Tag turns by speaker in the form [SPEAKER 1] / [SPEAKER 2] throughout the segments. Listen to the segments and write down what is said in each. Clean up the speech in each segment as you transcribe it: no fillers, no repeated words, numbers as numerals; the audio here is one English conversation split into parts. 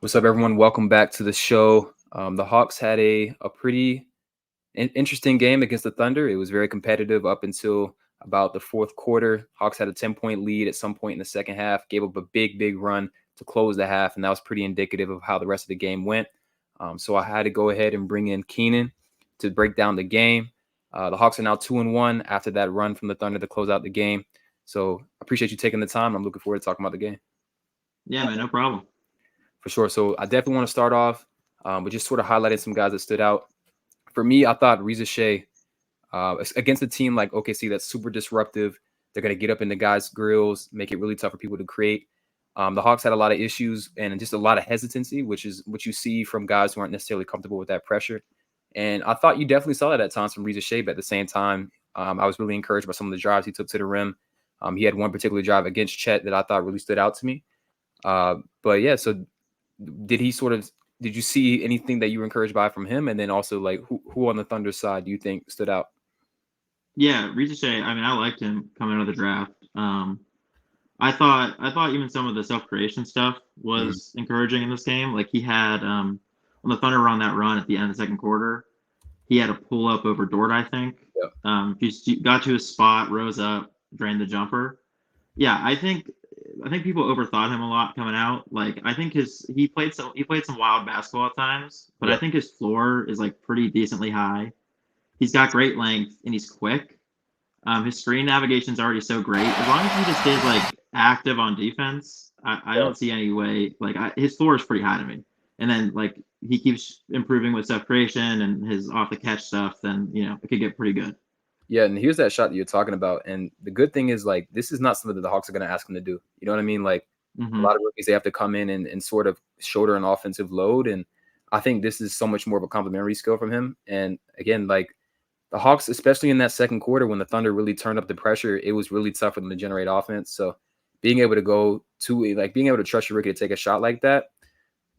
[SPEAKER 1] What's up, everyone? Welcome back to the show. The Hawks had a pretty interesting game against the Thunder. It was very competitive up until about the fourth quarter. Hawks had a 10-point lead at some point in the second half, gave up a big run to close the half, and that was pretty indicative of how the rest of the game went. So I had to go ahead and bring in Keenan to break down the game. The Hawks are now 2-1 after that run from the Thunder to close out the game. So I appreciate you taking the time. I'm looking forward to talking about the game.
[SPEAKER 2] Yeah, man, no problem.
[SPEAKER 1] For sure. So I definitely want to start off with just sort of highlighting some guys that stood out. For me, I thought Risacher against a team like OKC that's super disruptive. They're going to get up in the guys' grills, make it really tough for people to create. The Hawks had a lot of issues and just a lot of hesitancy, which is what you see from guys who aren't necessarily comfortable with that pressure. And I thought you definitely saw that at times from Risacher, but at the same time, I was really encouraged by some of the drives he took to the rim. He had one particular drive against Chet that I thought really stood out to me. But yeah, so did you see anything that you were encouraged by from him? And then also, like, who on the Thunder side do you think stood out?
[SPEAKER 2] Yeah, Risacher, I mean, I liked him coming out of the draft. I thought even some of the self-creation stuff was encouraging in this game. Like he had when the Thunder were on that run at the end of the second quarter, he had a pull up over Dort, I think.
[SPEAKER 1] Yeah.
[SPEAKER 2] He got to his spot, rose up, drained the jumper. Yeah, I think people overthought him a lot coming out. Like I think he played some wild basketball at times, but I
[SPEAKER 1] Yeah.
[SPEAKER 2] think his floor is like pretty decently high. He's got great length and he's quick. His screen navigation is already so great. As long as he just stays like active on defense, I
[SPEAKER 1] Yeah.
[SPEAKER 2] don't see any way. Like his floor is pretty high to me. And then like he keeps improving with stuff creation and his off the catch stuff. Then it could get pretty good.
[SPEAKER 1] Yeah, and here's that shot that you're talking about. And the good thing is, like, this is not something that the Hawks are going to ask him to do. You know what I mean? Like, a
[SPEAKER 2] Hmm.
[SPEAKER 1] lot of rookies, they have to come in and sort of shoulder an offensive load. And I think this is so much more of a complimentary skill from him. And again, like, the Hawks, especially in that second quarter when the Thunder really turned up the pressure, it was really tough for them to generate offense. So being able to being able to trust your rookie to take a shot like that,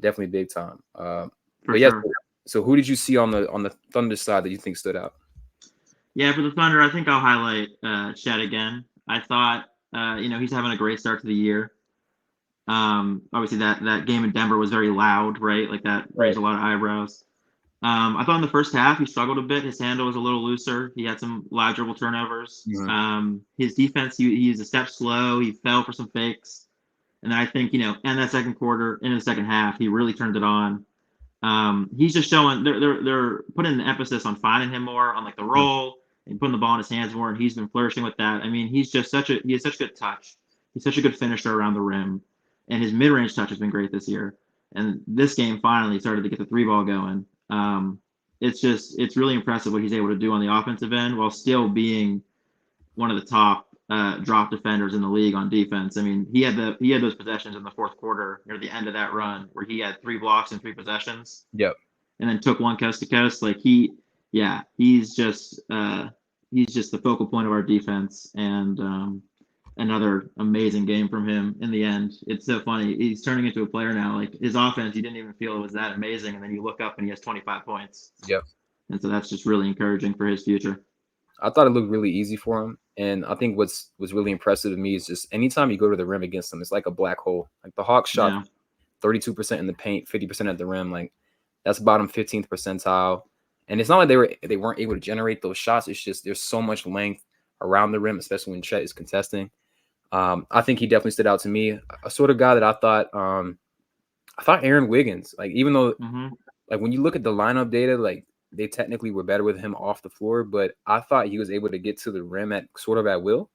[SPEAKER 1] definitely big time.
[SPEAKER 2] For
[SPEAKER 1] But yes,
[SPEAKER 2] sure.
[SPEAKER 1] so who did you see on the Thunder side that you think stood out?
[SPEAKER 2] Yeah, for the Thunder, I think I'll highlight Chet again. I thought he's having a great start to the year. Obviously that game in Denver was very loud, right? Like that
[SPEAKER 1] Right.
[SPEAKER 2] raised a lot of eyebrows. I thought in the first half he struggled a bit. His handle was a little looser. He had some loud dribble turnovers.
[SPEAKER 1] Mhm.
[SPEAKER 2] His defense, he was a step slow. He fell for some fakes. And I think, in that second quarter, in the second half, he really turned it on. He's just showing they're putting the emphasis on finding him more on like the roll and putting the ball in his hands more, and he's been flourishing with that. I mean, he has such good touch. He's such a good finisher around the rim, and his mid range touch has been great this year. And this game finally started to get the three ball going. It's really impressive what he's able to do on the offensive end while still being one of the top drop defenders in the league on defense. I mean, he had those possessions in the fourth quarter near the end of that run where he had 3 blocks and 3 possessions,
[SPEAKER 1] Yep.
[SPEAKER 2] and then took one coast to coast. Like he's just the focal point of our defense, and another amazing game from him in the end. It's so funny. He's turning into a player now. Like his offense, you didn't even feel it was that amazing, and then you look up and he has 25 points,
[SPEAKER 1] Yep.
[SPEAKER 2] and so that's just really encouraging for his future.
[SPEAKER 1] I thought it looked really easy for him. And I think was really impressive to me is just anytime you go to the rim against them, it's like a black hole. Like the Hawks shot
[SPEAKER 2] Yeah.
[SPEAKER 1] 32% in the paint, 50% at the rim. Like that's bottom 15th percentile. And it's not like they weren't able to generate those shots. It's just there's so much length around the rim, especially when Chet is contesting. I think he definitely stood out to me. A sort of guy that I thought Aaron Wiggins, like even though
[SPEAKER 2] Hmm.
[SPEAKER 1] like when you look at the lineup data, like they technically were better with him off the floor, but I thought he was able to get to the rim at will,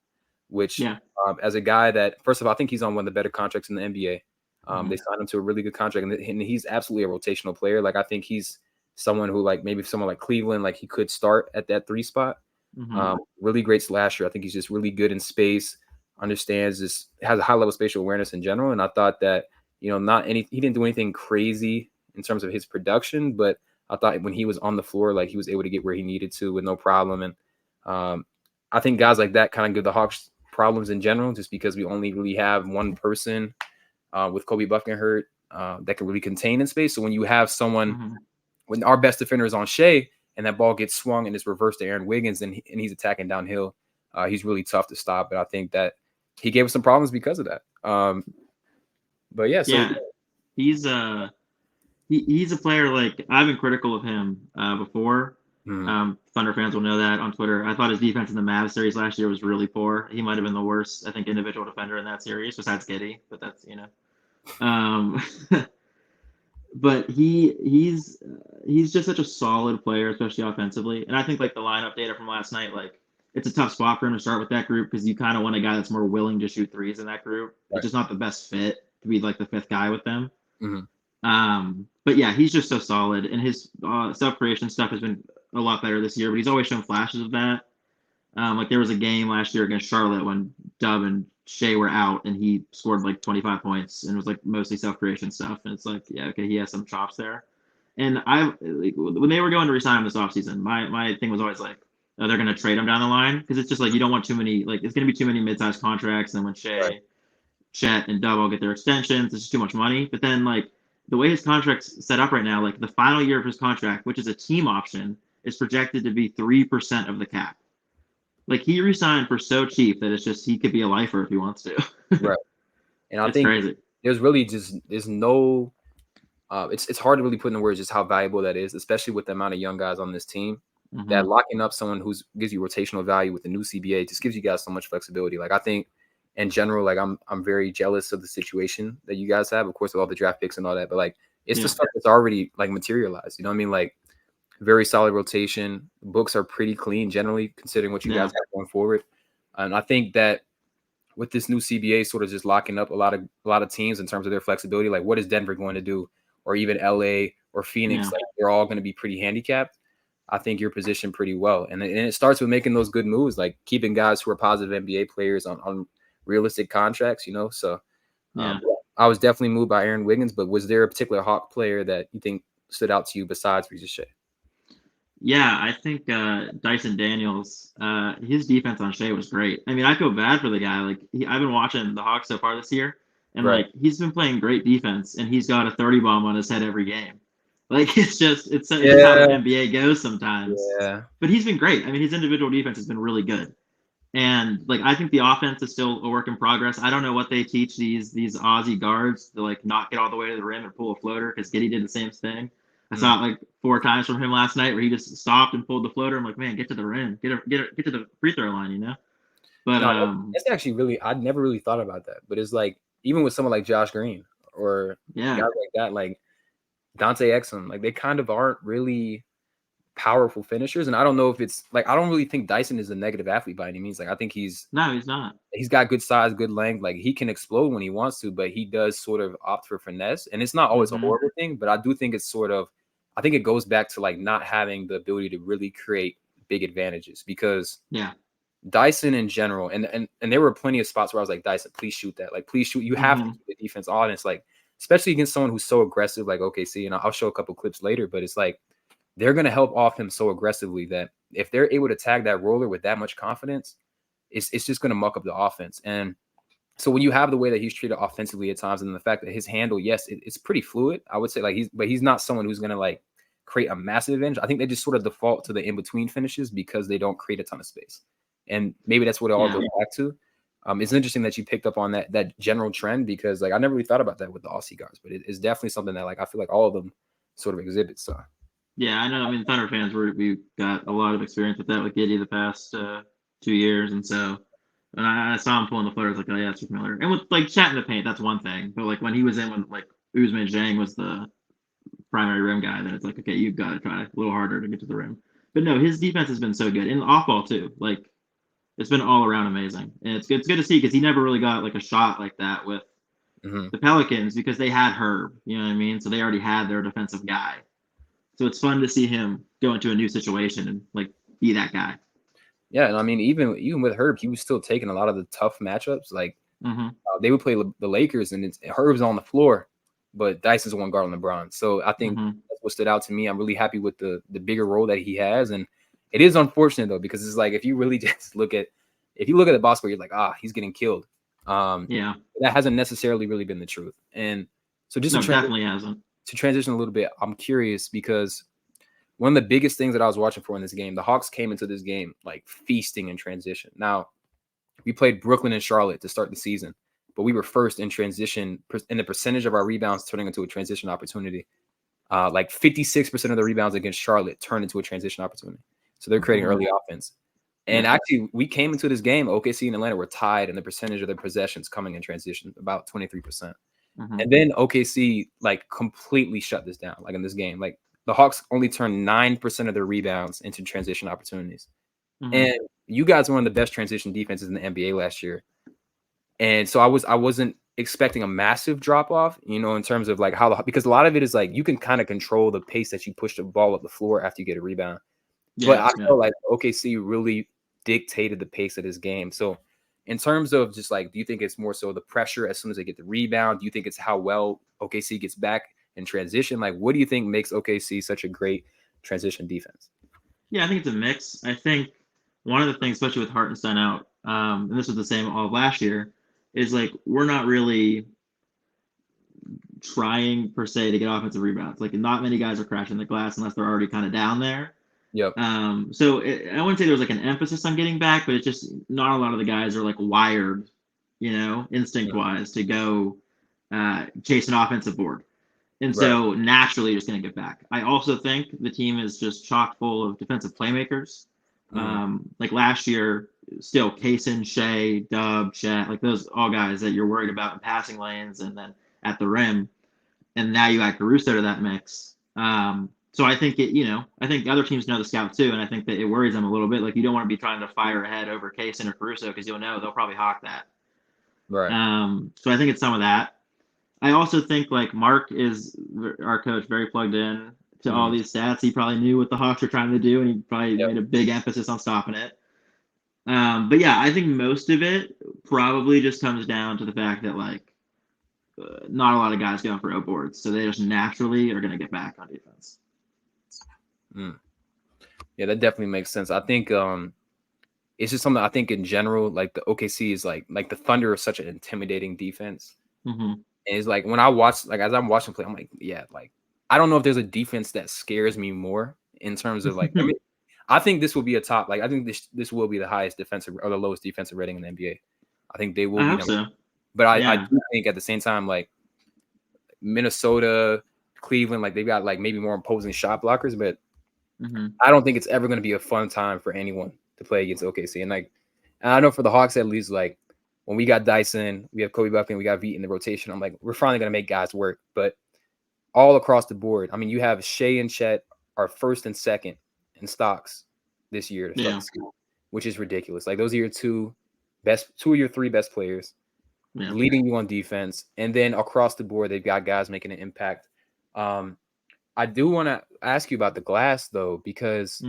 [SPEAKER 1] which
[SPEAKER 2] Yeah.
[SPEAKER 1] as a guy that first of all, I think he's on one of the better contracts in the NBA. They
[SPEAKER 2] Hmm.
[SPEAKER 1] signed him to a really good contract, and he's absolutely a rotational player. Like I think he's someone who like maybe someone like Cleveland, like he could start at that 3 spot.
[SPEAKER 2] Hmm.
[SPEAKER 1] Really great slasher. I think he's just really good in space, understands this, has a high level spatial awareness in general. And I thought that, he didn't do anything crazy in terms of his production, but I thought when he was on the floor, like he was able to get where he needed to with no problem. And I think guys like that kind of give the Hawks problems in general, just because we only really have one person with Kobe Buffkin hurt that can really contain in space. So when you have someone,
[SPEAKER 2] Hmm.
[SPEAKER 1] when our best defender is on Shea and that ball gets swung and it's reversed to Aaron Wiggins and he's attacking downhill, he's really tough to stop. And I think that he gave us some problems because of that. But yeah, so
[SPEAKER 2] Yeah. He's he's a player like I've been critical of him before.
[SPEAKER 1] Mhm.
[SPEAKER 2] Thunder fans will know that on Twitter. I thought his defense in the Mavs series last year was really poor. He might have been the worst, I think, individual defender in that series besides Giddey, but that's Um, but he's just such a solid player, especially offensively. And I think like the lineup data from last night, like it's a tough spot for him to start with that group because you kind of want a guy that's more willing to shoot threes in that group. It's
[SPEAKER 1] Right.
[SPEAKER 2] just not the best fit to be like the fifth guy with them.
[SPEAKER 1] Mhm.
[SPEAKER 2] But yeah, he's just so solid, and his self creation stuff has been a lot better this year. But he's always shown flashes of that. Like there was a game last year against Charlotte when Dub and Shea were out, and he scored like 25 points, and it was like mostly self creation stuff. And it's like, yeah, okay, he has some chops there. And I like when they were going to resign him this offseason, my thing was always like, oh, they're going to trade him down the line because it's just like you don't want too many like it's going to be too many mid-sized contracts, and when
[SPEAKER 1] Right.
[SPEAKER 2] Shea, Chet, and Dub all get their extensions, it's just too much money. But then like the way his contract's set up right now, like the final year of his contract, which is a team option, is projected to be 3% of the cap. Like he resigned for so cheap that it's just he could be a lifer if he wants to.
[SPEAKER 1] Right. And I
[SPEAKER 2] It's
[SPEAKER 1] think
[SPEAKER 2] crazy.
[SPEAKER 1] there's no it's hard to really put into words just how valuable that is, especially with the amount of young guys on this team.
[SPEAKER 2] Mm-hmm.
[SPEAKER 1] That locking up someone who's gives you rotational value with the new CBA just gives you guys so much flexibility. Like I think in general, like I'm very jealous of the situation that you guys have, of course, with all the draft picks and all that. But like it's the
[SPEAKER 2] Yeah.
[SPEAKER 1] stuff that's already like materialized. You know what I mean? Like very solid rotation. Books are pretty clean generally, considering what you guys
[SPEAKER 2] Yeah.
[SPEAKER 1] have going forward. And I think that with this new CBA sort of just locking up a lot of teams in terms of their flexibility, like what is Denver going to do, or even LA or Phoenix,
[SPEAKER 2] Yeah.
[SPEAKER 1] like they're all going to be pretty handicapped. I think you're positioned pretty well, and it starts with making those good moves, like keeping guys who are positive NBA players on realistic contracts. So
[SPEAKER 2] Yeah.
[SPEAKER 1] I was definitely moved by Aaron Wiggins, but was there a particular Hawk player that you think stood out to you besides Risacher?
[SPEAKER 2] Yeah, I think Dyson Daniels, his defense on Shea was great. I mean, I feel bad for the guy. Like I've been watching the Hawks so far this year, and
[SPEAKER 1] Right.
[SPEAKER 2] like he's been playing great defense, and he's got a 30 bomb on his head every game. Like it's just how the
[SPEAKER 1] Yeah.
[SPEAKER 2] NBA goes sometimes.
[SPEAKER 1] Yeah.
[SPEAKER 2] But he's been great. I mean, his individual defense has been really good. And like I think the offense is still a work in progress. I don't know what they teach these Aussie guards to like not get all the way to the rim and pull a floater because Giddey did the same thing. I saw it like 4 times from him last night where he just stopped and pulled the floater. I'm like, man, get to the rim, get to the free throw line. But
[SPEAKER 1] No, that's actually really I'd never really thought about that. But it's like even with someone like Josh Green or guys
[SPEAKER 2] yeah,
[SPEAKER 1] like that, like Dante Exum, like they kind of aren't really powerful finishers. And I don't know if it's like I don't really think Dyson is a negative athlete by any means. Like I think he's
[SPEAKER 2] no, he's not.
[SPEAKER 1] got good size, good length. Like he can explode when he wants to, but he does sort of opt for finesse. And it's not always a horrible thing, but I do think it's sort of I think it goes back to like not having the ability to really create big advantages because
[SPEAKER 2] Yeah,
[SPEAKER 1] Dyson in general, and there were plenty of spots where I was like, Dyson, please shoot that. Like, please shoot. You have to keep the defense on. It's like, especially against someone who's so aggressive, like OKC, and I'll show a couple clips later, but it's like they're gonna help off him so aggressively that if they're able to tag that roller with that much confidence, it's just gonna muck up the offense. And so when you have the way that he's treated offensively at times, and the fact that his handle, yes, it's pretty fluid. I would say like he's not someone who's gonna like create a massive advantage. I think they just sort of default to the in between finishes because they don't create a ton of space. And maybe that's what it all goes back to. It's interesting that you picked up on that general trend because like I never really thought about that with the Aussie guards, but it's definitely something that like I feel like all of them sort of exhibit. So
[SPEAKER 2] yeah, I know. I mean, Thunder fans we got a lot of experience with that with Giddey the past 2 years, and so when I saw him pulling the floater, I was like, oh yeah, it's familiar. And with like chat in the paint, that's one thing. But like when he was in when like Usman Zhang was the primary rim guy, then it's like, okay, you've got to try a little harder to get to the rim. But no, his defense has been so good, and off ball too. Like it's been all around amazing, and it's good to see because he never really got like a shot like that with the Pelicans because they had Herb. You know what I mean? So they already had their defensive guy. So it's fun to see him go into a new situation and like be that guy.
[SPEAKER 1] yeah, and I mean even with Herb, he was still taking a lot of the tough matchups. Like they would play the Lakers, and Herb's on the floor, but Dyson's one guard on LeBron. So I think that's what stood out to me. I'm really happy with the bigger role that he has, and it is unfortunate though because it's like if you really just look at the box score, you're like, he's getting killed.
[SPEAKER 2] Yeah,
[SPEAKER 1] that hasn't necessarily really been the truth. And so just
[SPEAKER 2] definitely hasn't.
[SPEAKER 1] To transition a little bit, I'm curious because one of the biggest things that I was watching for in this game, the Hawks came into this game like feasting in transition. Now, we played Brooklyn and Charlotte to start the season, but we were first in transition in the percentage of our rebounds turning into a transition opportunity. like 56% of the rebounds against Charlotte turned into a transition opportunity. So they're creating early offense. And actually, we came into this game, OKC and Atlanta were tied in the percentage of their possessions coming in transition, about 23%. And then OKC like completely shut this down. Like in this game, like the Hawks only turned 9% of their rebounds into transition opportunities. And you guys were one of the best transition defenses in the NBA last year. And so I wasn't expecting a massive drop off, you know, in terms of like because a lot of it is like you can kind of control the pace that you push the ball up the floor after you get a rebound. But I feel like OKC really dictated the pace of this game. So in terms of just like, do you think it's more so the pressure as soon as they get the rebound? Do you think it's how well OKC gets back in transition? Like, what do you think makes OKC such a great transition defense?
[SPEAKER 2] Yeah, I think it's a mix. I think one of the things, especially with Hartenstein out, and this was the same all of last year, is like we're not really trying per se to get offensive rebounds. Like not many guys are crashing the glass unless they're already kind of down there.
[SPEAKER 1] Yep.
[SPEAKER 2] So I wouldn't say there was like an emphasis on getting back, but it's just not a lot of the guys are like wired, you know, instinct wise to go chase an offensive board. And so naturally you're just going to get back. I also think the team is just chock full of defensive playmakers. Like last year, still Kaysen, Shea, Dub, Chet, like those all guys that you're worried about in passing lanes and then at the rim. And now you add Caruso to that mix. So I think I think other teams know the scout too, and I think that it worries them a little bit. Like you don't want to be trying to fire ahead over Kaysen or Caruso because you'll know they'll probably hawk that.
[SPEAKER 1] Right.
[SPEAKER 2] So I think it's some of that. I also think like Mark is our coach, very plugged in to all these stats. He probably knew what the Hawks were trying to do, and he probably made a big emphasis on stopping it. But yeah, I think most of it probably just comes down to the fact that like not a lot of guys going for O boards, so they just naturally are going to get back on defense.
[SPEAKER 1] Yeah, that definitely makes sense. I think it's just something I think in general, like the OKC is like the Thunder is such an intimidating defense. And it's like when I watch, like as I'm watching play, I'm like, yeah, like I don't know if there's a defense that scares me more in terms of like, I mean, I think this will be a top, like I think this will be the highest defensive or the lowest defensive rating in the NBA. I think they will be.
[SPEAKER 2] So.
[SPEAKER 1] But I do think at the same time, like Minnesota, Cleveland, like they've got like maybe more imposing shot blockers, but I don't think it's ever going to be a fun time for anyone to play against OKC. And like, and I know for the Hawks at least, like when we got Dyson, we have Kobe Buffett, and we got Veit in the rotation. I'm like, we're finally going to make guys work. But all across the board, I mean, you have Shea and Chet are first and second in stocks this year to start the season, which is ridiculous. Like those are your two of your three best players, leading you on defense, and then across the board, they've got guys making an impact. I do want to ask you about the glass though, because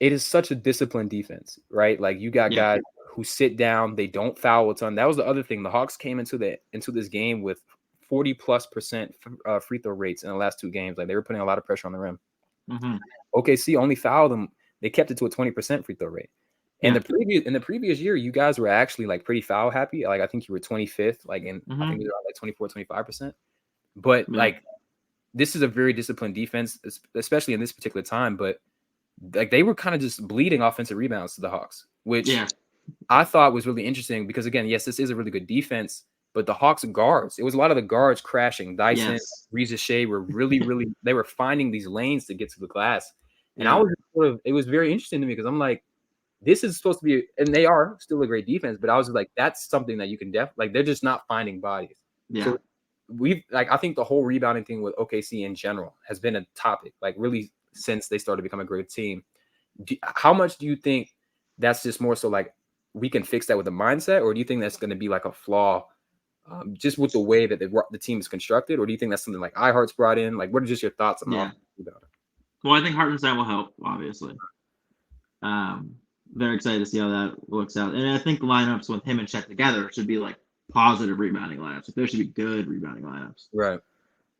[SPEAKER 1] it is such a disciplined defense, right? Like you got guys who sit down, they don't foul a ton. That was the other thing. The Hawks came into this game with 40+% free throw rates in the last two games. Like they were putting a lot of pressure on the rim. OKC only fouled them. They kept it to a 20% free throw rate. In the previous year, you guys were actually like pretty foul happy. Like I think you were 25th, like in I think you were like 24-25%. But like this is a very disciplined defense, especially in this particular time. But like they were kind of just bleeding offensive rebounds to the Hawks, which I thought was really interesting because again, yes, this is a really good defense, but the Hawks guards, it was a lot of the guards crashing. Dyson, Risacher were really they were finding these lanes to get to the glass. And I was it was very interesting to me because I'm like, this is supposed to be, and they are still a great defense, but I was like, that's something that you can like they're just not finding bodies. So I think the whole rebounding thing with OKC in general has been a topic, like really since they started becoming a great team. How much do you think that's just more so like we can fix that with the mindset, or do you think that's going to be like a flaw just with the way that the team is constructed, or do you think that's something like iHeart's brought in? Like, what are just your thoughts on that?
[SPEAKER 2] Well, I think Hartenstein will help, obviously. Very excited to see how that works out. And I think lineups with him and Chet together should be like positive rebounding lineups. Like, there should be good rebounding lineups.
[SPEAKER 1] Right.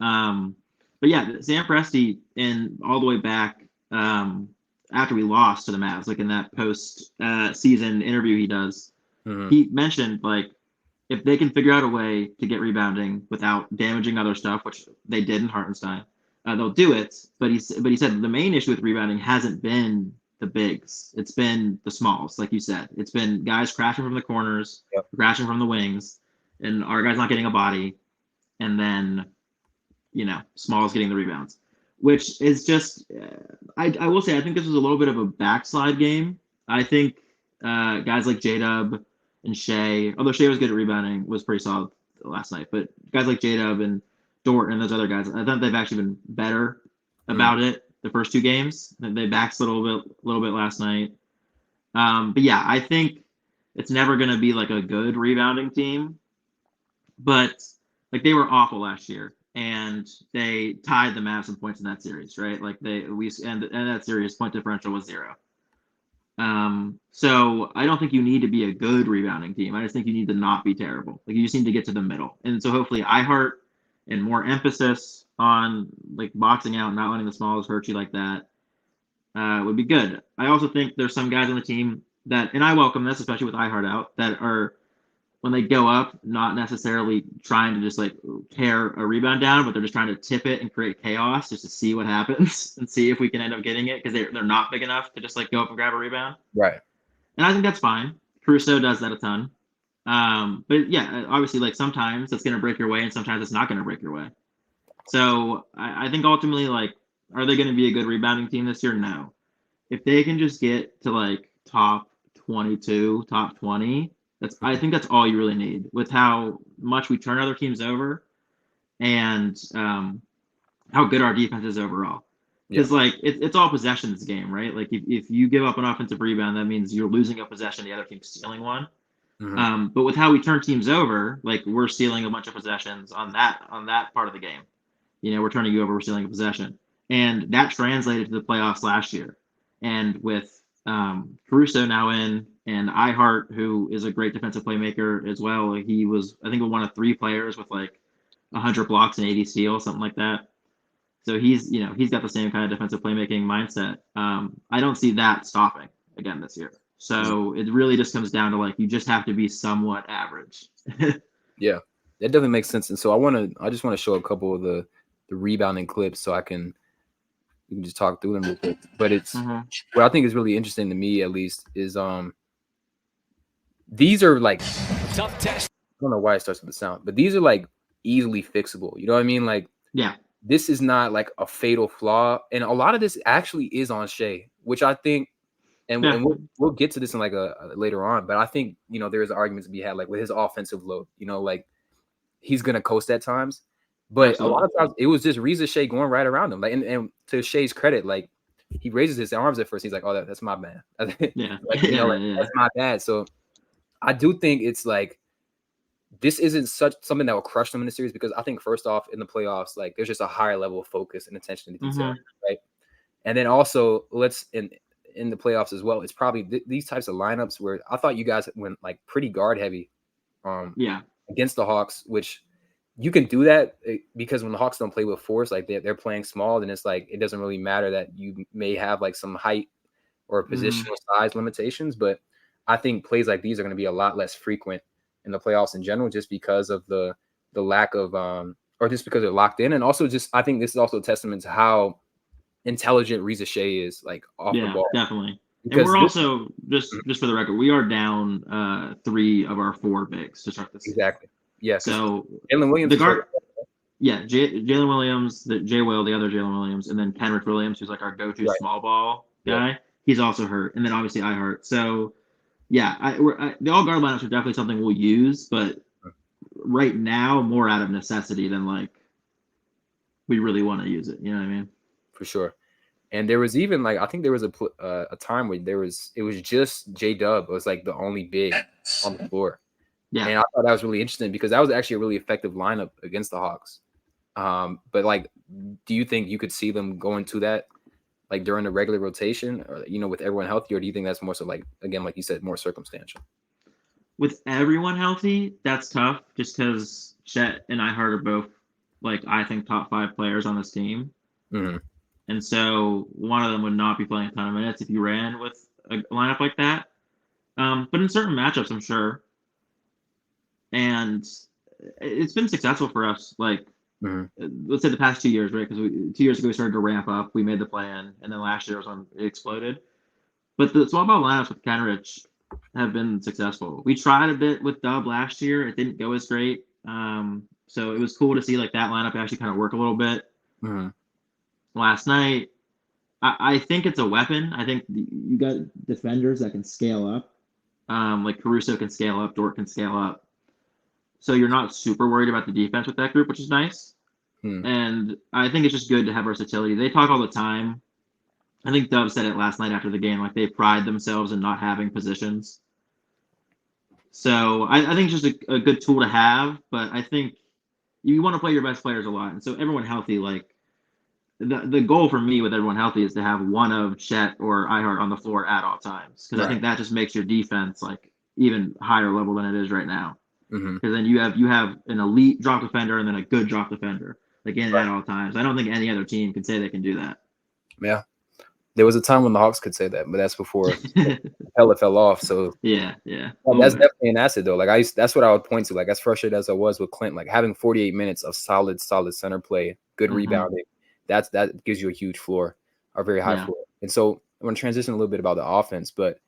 [SPEAKER 2] But yeah, Sam Presti in all the way back after we lost to the Mavs, like in that post season interview he does, he mentioned like if they can figure out a way to get rebounding without damaging other stuff, which they did in Hartenstein, they'll do it. But he said the main issue with rebounding hasn't been the bigs. It's been the smalls, like you said. It's been guys crashing from the corners, crashing from the wings, and our guys not getting a body. And then, Smalls getting the rebounds, which is just, I will say, I think this was a little bit of a backslide game. I think guys like J-Dub and Shea, although Shea was good at rebounding, was pretty solid last night, but guys like J-Dub and Dort and those other guys, I thought they've actually been better about it the first two games. They backslid a little bit last night. But yeah, I think it's never going to be like a good rebounding team, but like they were awful last year, and they tied the Mavs in points in that series, right? Like and that series point differential was 0. So I don't think you need to be a good rebounding team. I just think you need to not be terrible. Like you just need to get to the middle. And so hopefully iHeart and more emphasis on like boxing out and not letting the smalls hurt you like that would be good. I also think there's some guys on the team that, and I welcome this, especially with iHeart out, that are, when they go up, not necessarily trying to just like tear a rebound down, but they're just trying to tip it and create chaos just to see what happens and see if we can end up getting it, because they're not big enough to just like go up and grab a rebound.
[SPEAKER 1] Right.
[SPEAKER 2] And I think that's fine. Caruso does that a ton. But yeah, obviously, like sometimes it's going to break your way and sometimes it's not going to break your way. So I think ultimately, like, are they going to be a good rebounding team this year? No. If they can just get to like top 22, top 20, I think that's all you really need, with how much we turn other teams over and how good our defense is overall. Because like it's all possessions game, right? Like if you give up an offensive rebound, that means you're losing a possession, the other team's stealing one.
[SPEAKER 1] Mm-hmm.
[SPEAKER 2] But with how we turn teams over, like we're stealing a bunch of possessions on that part of the game. We're turning you over, we're stealing a possession, and that translated to the playoffs last year. And with Caruso now in, and iHeart, who is a great defensive playmaker as well. He was, I think, one of 3 players with like 100 blocks and 80 steals, something like that. So he's got the same kind of defensive playmaking mindset. I don't see that stopping again this year. So it really just comes down to like you just have to be somewhat average.
[SPEAKER 1] Yeah, that definitely makes sense. And so I just want to show a couple of the rebounding clips so we can just talk through them real quick. But it's what I think is really interesting to me, at least, is these are like tough tests. I don't know why it starts with the sound, but these are like easily fixable. You know what I mean? Like,
[SPEAKER 2] yeah,
[SPEAKER 1] this is not like a fatal flaw, and a lot of this actually is on Shea, which I think, and we'll get to this in like a later on. But I think there's arguments to be had like with his offensive load. Like he's gonna coast at times. But absolutely, a lot of times it was just Risacher going right around him. Like, and to Shea's credit, like he raises his arms at first. He's like, "Oh, that's my bad."
[SPEAKER 2] Yeah,
[SPEAKER 1] that's my bad. So I do think it's like this isn't something that will crush them in the series, because I think first off in the playoffs, like there's just a higher level of focus and attention to detail, right? And then also in the playoffs as well, it's probably these types of lineups where I thought you guys went like pretty guard heavy, against the Hawks, which. You can do that because when the Hawks don't play with force, like they're playing small, then it's like it doesn't really matter that you may have like some height or positional size limitations. But I think plays like these are going to be a lot less frequent in the playoffs in general, just because of the lack of or just because they're locked in, and also just I think this is also a testament to how intelligent Risacher is, like off the ball.
[SPEAKER 2] Definitely. Because and we're also just for the record, we are down 3 of our 4 bigs to start this.
[SPEAKER 1] Exactly. Yeah.
[SPEAKER 2] So
[SPEAKER 1] Jalen Williams,
[SPEAKER 2] the guard, Jalen Williams, J. Will, the other Jalen Williams, and then Kenrich Williams, who's like our go-to small ball guy. Yeah. He's also hurt, and then obviously iHeart. So yeah, the all guard lineups are definitely something we'll use, but right now more out of necessity than like we really want to use it. You know what I mean?
[SPEAKER 1] For sure. And there was even like I think there was a time where it was just J-Dub. It was like the only big on the floor. Yeah, and I thought that was really interesting because that was actually a really effective lineup against the Hawks. But like, do you think you could see them going to that like during the regular rotation, or with everyone healthy, or do you think that's more so like, again, like you said, more circumstantial?
[SPEAKER 2] With everyone healthy, that's tough, just because Chet and iHeart are both like I think top 5 players on this team, and so one of them would not be playing a ton of minutes if you ran with a lineup like that. But in certain matchups, I'm sure. And it's been successful for us, like, let's say the past 2 years, right? Because 2 years ago we started to ramp up. We made the plan, and then last year was when it exploded. But the small ball lineups with Kenrich have been successful. We tried a bit with Dub last year. It didn't go as great. So it was cool to see like that lineup actually kind of work a little bit
[SPEAKER 1] Mm-hmm.
[SPEAKER 2] last night. I think it's a weapon. I think you got defenders that can scale up. Like Caruso can scale up, Dort can scale up. So you're not super worried about the defense with that group, which is nice.
[SPEAKER 1] Hmm.
[SPEAKER 2] And I think it's just good to have versatility. They talk all the time. I think Dub said it last night after the game, like they pride themselves in not having positions. So I think it's just a good tool to have, but I think you want to play your best players a lot. And so everyone healthy, like the goal for me with everyone healthy is to have one of Chet or Ihart on the floor at all times. Because I think that just makes your defense like even higher level than it is right now.
[SPEAKER 1] Mm-hmm.
[SPEAKER 2] Because then you have an elite drop defender and then a good drop defender, like in
[SPEAKER 1] Right.
[SPEAKER 2] at all times. I don't think any other team can say they can do that.
[SPEAKER 1] Yeah. There was a time when the Hawks could say that, but that's before Pella fell off. So
[SPEAKER 2] yeah.
[SPEAKER 1] that's definitely an asset though. Like that's what I would point to. Like as frustrated as I was with Clint, like having 48 minutes of solid center play, good rebounding, that gives you a huge floor, a very high floor. And so I want to transition a little bit about the offense, but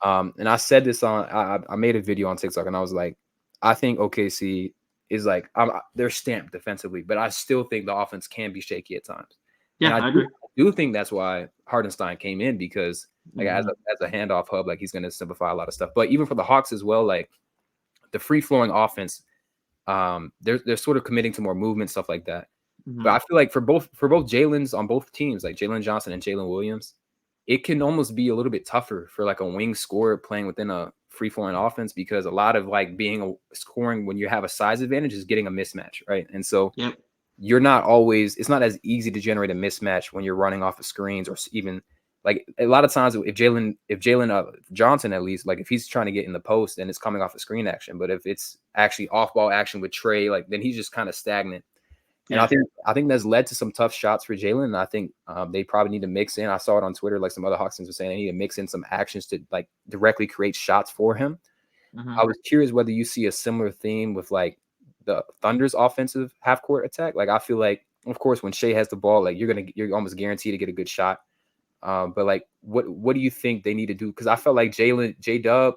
[SPEAKER 1] and I said this on I made a video on TikTok and I was like, I think OKC is like they're stamped defensively, but I still think the offense can be shaky at times.
[SPEAKER 2] Yeah,
[SPEAKER 1] And
[SPEAKER 2] I agree.
[SPEAKER 1] I do think that's why Hardenstein came in because like as a handoff hub, like he's going to simplify a lot of stuff. But even for the Hawks as well, like the free flowing offense, they're sort of committing to more movement stuff like that. But I feel like for both Jalen's on both teams, like Jalen Johnson and Jalen Williams, it can almost be a little bit tougher for like a wing scorer playing within a free flowing offense because a lot of like scoring when you have a size advantage is getting a mismatch, right? And so you're not always, it's not as easy to generate a mismatch when you're running off of screens or even like a lot of times if Jalen Johnson, at least, like if he's trying to get in the post and it's coming off of screen action, but if it's actually off ball action with Trey, like then he's just kind of stagnant. And I think that's led to some tough shots for Jalen. And I think they probably need to mix in. I saw it on Twitter, like some other Hawks fans were saying they need to mix in some actions to like directly create shots for him. I was curious whether you see a similar theme with like the Thunder's offensive half court attack. Like I feel like, of course, when Shea has the ball, like you're almost guaranteed to get a good shot. But like, what do you think they need to do? Because I felt like J-Dub,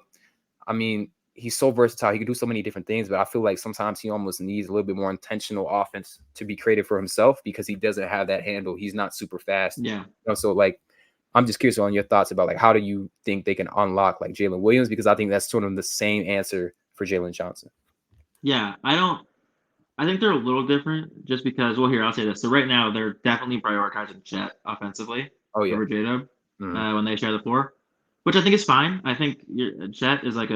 [SPEAKER 1] I mean, he's so versatile. He can do so many different things, but I feel like sometimes he almost needs a little bit more intentional offense to be created for himself because he doesn't have that handle. He's not super fast.
[SPEAKER 2] Yeah.
[SPEAKER 1] You know, so like, I'm just curious on your thoughts about like, how do you think they can unlock like Jalen Williams? Because I think that's sort of the same answer for Jalen Johnson.
[SPEAKER 2] Yeah, I think they're a little different just because, well, here, I'll say this. So right now they're definitely prioritizing Chet offensively over J-Dub when they share the floor, which I think is fine. I think Chet is like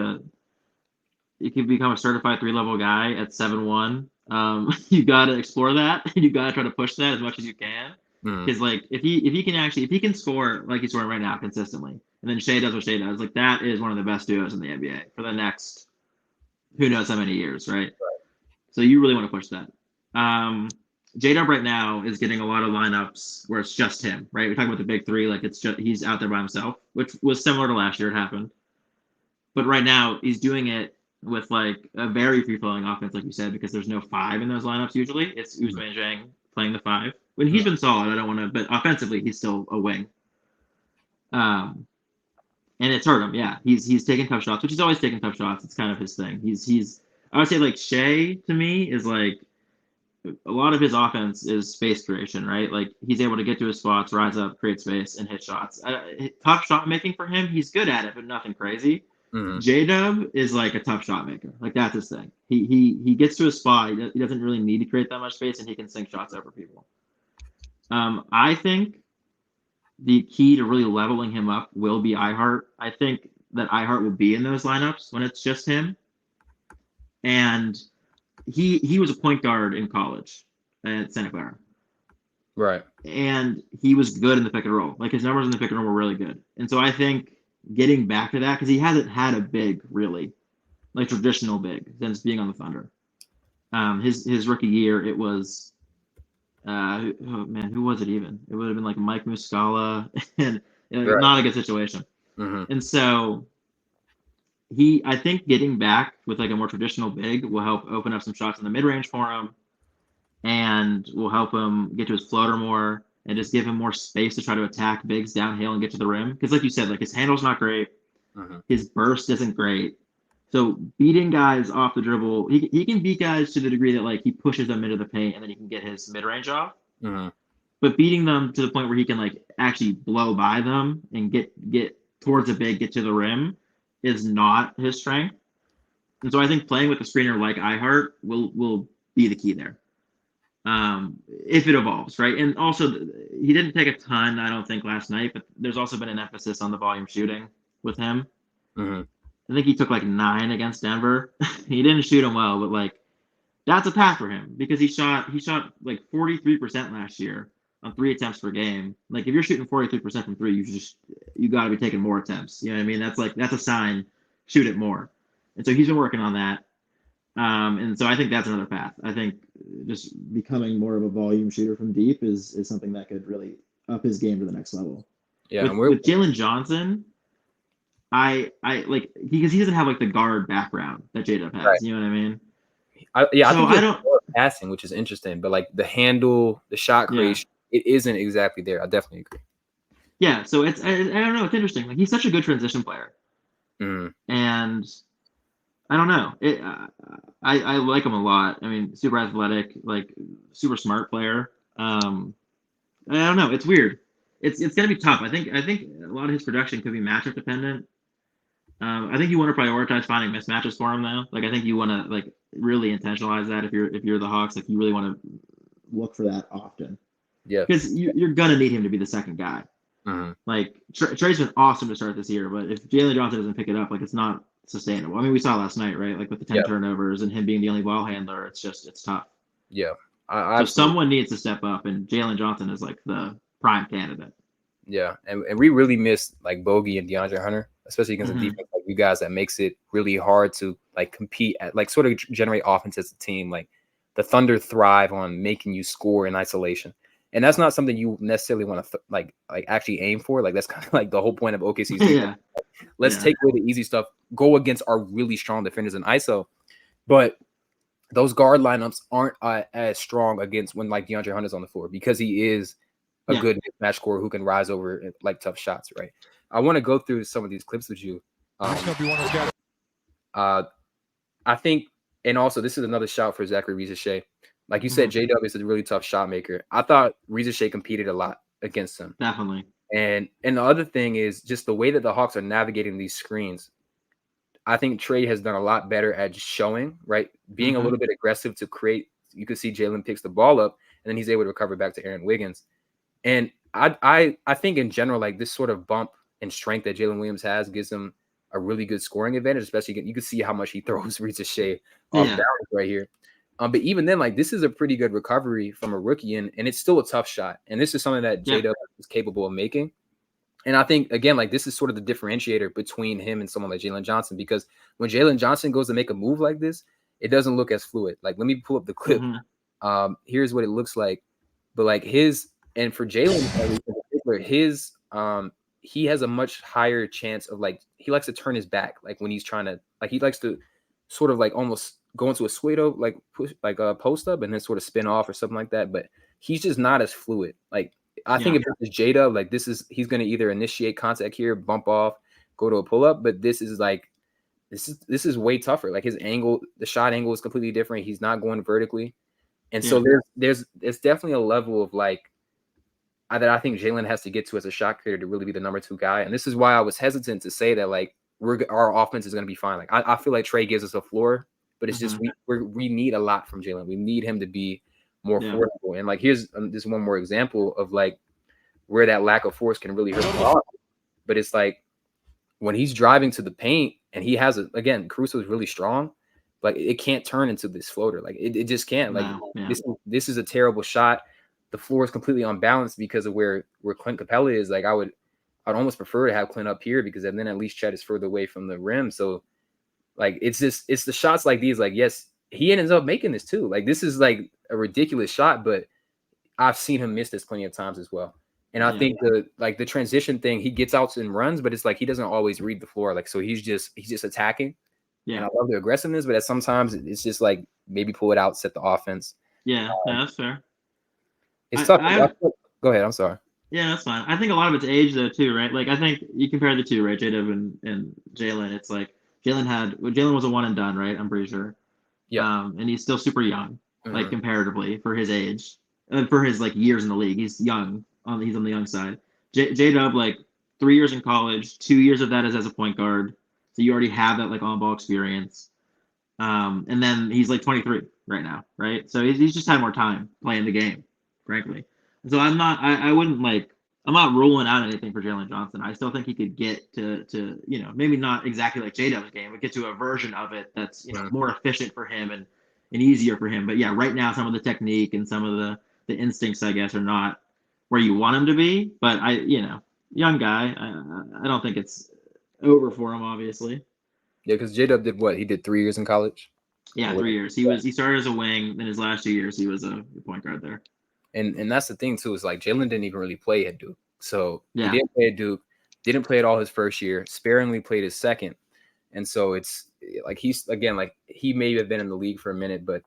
[SPEAKER 2] you can become a certified 3-level guy at 7'1". You got to explore that. You got to try to push that as much as you can. Because like if he can score like he's scoring right now consistently, and then Shea does what Shea does, like that is one of the best duos in the NBA for the next who knows how many years, right? So you really want to push that. J-Dub right now is getting a lot of lineups where it's just him, right? We're talking about the big three, like it's just he's out there by himself, which was similar to last year. It happened, but right now he's doing it with like a very free-flowing offense, like you said, because there's no 5 in those lineups usually. It's Ousmane Dieng playing the 5. When he's been solid, I don't want to, but offensively he's still a wing. And it's hurt him. Yeah, he's taking tough shots, which he's always taking tough shots. It's kind of his thing. He's I would say like Shea to me is like a lot of his offense is space creation, right? Like he's able to get to his spots, rise up, create space, and hit shots. Tough shot making for him, he's good at it, but nothing crazy. J-Dub is like a tough shot maker. Like that's his thing. He gets to a spot. He doesn't really need to create that much space, and he can sink shots over people. I think the key to really leveling him up will be Ihart. I think that Ihart will be in those lineups when it's just him. And he was a point guard in college at Santa Clara.
[SPEAKER 1] Right.
[SPEAKER 2] And he was good in the pick and roll. Like his numbers in the pick and roll were really good. And so I think getting back to that, because he hasn't had a big, really, like traditional big since being on the Thunder. His rookie year, it was, oh man, who was it even? It would have been like Mike Muscala, and not a good situation. And so I think getting back with like a more traditional big will help open up some shots in the mid-range for him, and will help him get to his floater more and just give him more space to try to attack bigs downhill and get to the rim. Because like you said, like his handle's not great, his burst isn't great, So beating guys off the dribble, he can beat guys to the degree that like he pushes them into the paint and then he can get his mid range off.
[SPEAKER 1] Mm-hmm.
[SPEAKER 2] But beating them to the point where he can like actually blow by them and get towards the big, get to the rim, is not his strength. And so I think playing with a screener like iHeart will be the key there. If it evolves, right? And also, he didn't take a ton, I don't think, last night, but there's also been an emphasis on the volume shooting with him.
[SPEAKER 1] Mm-hmm.
[SPEAKER 2] I think he took like 9 against Denver. He didn't shoot them well, but like that's a path for him because he shot like 43% last year on 3 attempts per game. Like if you're shooting 43% from 3, you got to be taking more attempts. You know what I mean? That's a sign. Shoot it more. And so he's been working on that. And so I think that's another path. I think just becoming more of a volume shooter from deep is something that could really up his game to the next level.
[SPEAKER 1] Yeah,
[SPEAKER 2] with Jalen Johnson, I like because he doesn't have like the guard background that J-Dub has. Right. You know what I mean?
[SPEAKER 1] I think I don't passing, which is interesting, but like the handle, the shot creation, it isn't exactly there. I definitely agree.
[SPEAKER 2] Yeah, so I don't know. It's interesting. Like he's such a good transition player, and I don't know. I like him a lot. I mean, super athletic, like super smart player. I don't know. It's weird. It's gonna be tough. I think a lot of his production could be matchup dependent. I think you want to prioritize finding mismatches for him though. Like I think you want to like really intentionalize that if you're the Hawks. Like you really want to look for that often.
[SPEAKER 1] Yeah.
[SPEAKER 2] Because you're gonna need him to be the second guy.
[SPEAKER 1] Mm-hmm.
[SPEAKER 2] Like Trey's been awesome to start this year, but if Jalen Johnson doesn't pick it up, like it's not sustainable. I mean, we saw last night, right? Like with the 10 turnovers and him being the only ball handler, it's tough.
[SPEAKER 1] Yeah.
[SPEAKER 2] So someone needs to step up, and Jalen Johnson is like the prime candidate.
[SPEAKER 1] Yeah, and we really missed like Bogey and DeAndre Hunter, especially against a defense like you guys that makes it really hard to like compete at like sort of generate offense as a team. Like the Thunder thrive on making you score in isolation, and that's not something you necessarily want to like actually aim for. Like that's kind of like the whole point of OKC's defense. Let's take away the easy stuff, go against our really strong defenders in ISO, but those guard lineups aren't as strong against when like DeAndre Hunter's on the floor because he is a good match scorer who can rise over like tough shots, right? I want to go through some of these clips with you. I think, and also this is another shout for Zachary Risacher. Like you said, J-Dub is a really tough shot maker. I thought Risacher competed a lot against him.
[SPEAKER 2] Definitely.
[SPEAKER 1] And the other thing is just the way that the Hawks are navigating these screens. I think Trey has done a lot better at just showing, right? Being a little bit aggressive to create. You can see Jalen picks the ball up, and then he's able to recover back to Aaron Wiggins. And I think in general, like this sort of bump and strength that Jalen Williams has gives him a really good scoring advantage, especially you can see how much he throws Risacher off balance right here. But even then, like this is a pretty good recovery from a rookie, and it's still a tough shot. And this is something that J-Dub is capable of making. And I think, again, like this is sort of the differentiator between him and someone like Jalen Johnson, because when Jalen Johnson goes to make a move like this, it doesn't look as fluid. Like, let me pull up the clip. Here's what it looks like. But like and for Jalen, he has a much higher chance of like, he likes to turn his back. Like when he's trying to, like, he likes to sort of like almost go into a suedo, like push, like a post up and then sort of spin off or something like that. But he's just not as fluid. Like, I think if this is J-Dub, like he's going to either initiate contact here, bump off, go to a pull up. But this is way tougher. Like his angle, the shot angle is completely different. He's not going vertically. And so there's definitely a level of like that I think Jalen has to get to as a shot creator to really be the number 2 guy. And this is why I was hesitant to say that like our offense is going to be fine. Like I feel like Trey gives us a floor, but it's just we need a lot from Jalen. We need him to be more forceful. And like here's this one more example of like where that lack of force can really hurt the ball. But it's like when he's driving to the paint and he has again, Caruso is really strong, but it can't turn into this floater. Like it just can't. Like this is a terrible shot. The floor is completely unbalanced because of where Clint Capella is. Like I'd almost prefer to have Clint up here because then at least Chet is further away from the rim. So like it's the shots like these. Like yes, he ends up making this too. Like this is like a ridiculous shot, but I've seen him miss this plenty of times as well. And I think the transition thing, he gets out and runs, but it's like he doesn't always read the floor. Like so he's just attacking. Yeah, and I love the aggressiveness, but sometimes it's just like maybe pull it out, set the offense.
[SPEAKER 2] Yeah, that's fair.
[SPEAKER 1] It's tough. Go ahead. I'm sorry.
[SPEAKER 2] Yeah, that's fine. I think a lot of it's age though too, right? Like I think you compare the two, right? J-Dub and Jalen. It's like Jalen was a one and done, right? I'm pretty sure.
[SPEAKER 1] Yeah.
[SPEAKER 2] And he's still super young, like
[SPEAKER 1] Mhm.
[SPEAKER 2] comparatively for his age, for his like years in the league. He's young. He's on the young side. J Dub like 3 years in college, 2 years of that is as a point guard. So you already have that like on ball experience. And then he's like 23 right now, right? So he's just had more time playing the game, frankly. So I wouldn't like, I'm not ruling out anything for Jalen Johnson. I still think he could get to maybe not exactly like J Dub's game, but get to a version of it that's
[SPEAKER 1] Mhm.
[SPEAKER 2] more efficient for him and easier for him. But yeah, right now some of the technique and some of the instincts, I guess, are not where you want him to be. But young guy, I don't think it's over for him, obviously.
[SPEAKER 1] Yeah, because J-Dub did what? He did 3 years in college.
[SPEAKER 2] Yeah,
[SPEAKER 1] Or
[SPEAKER 2] 3 years. He started as a wing. Then his last 2 years, he was a point guard there.
[SPEAKER 1] and that's the thing too, is like Jalen didn't even really play at Duke. So he
[SPEAKER 2] Yeah,
[SPEAKER 1] didn't play at Duke, didn't play at all his first year, sparingly played his second. And so it's like he's again, like he may have been in the league for a minute, but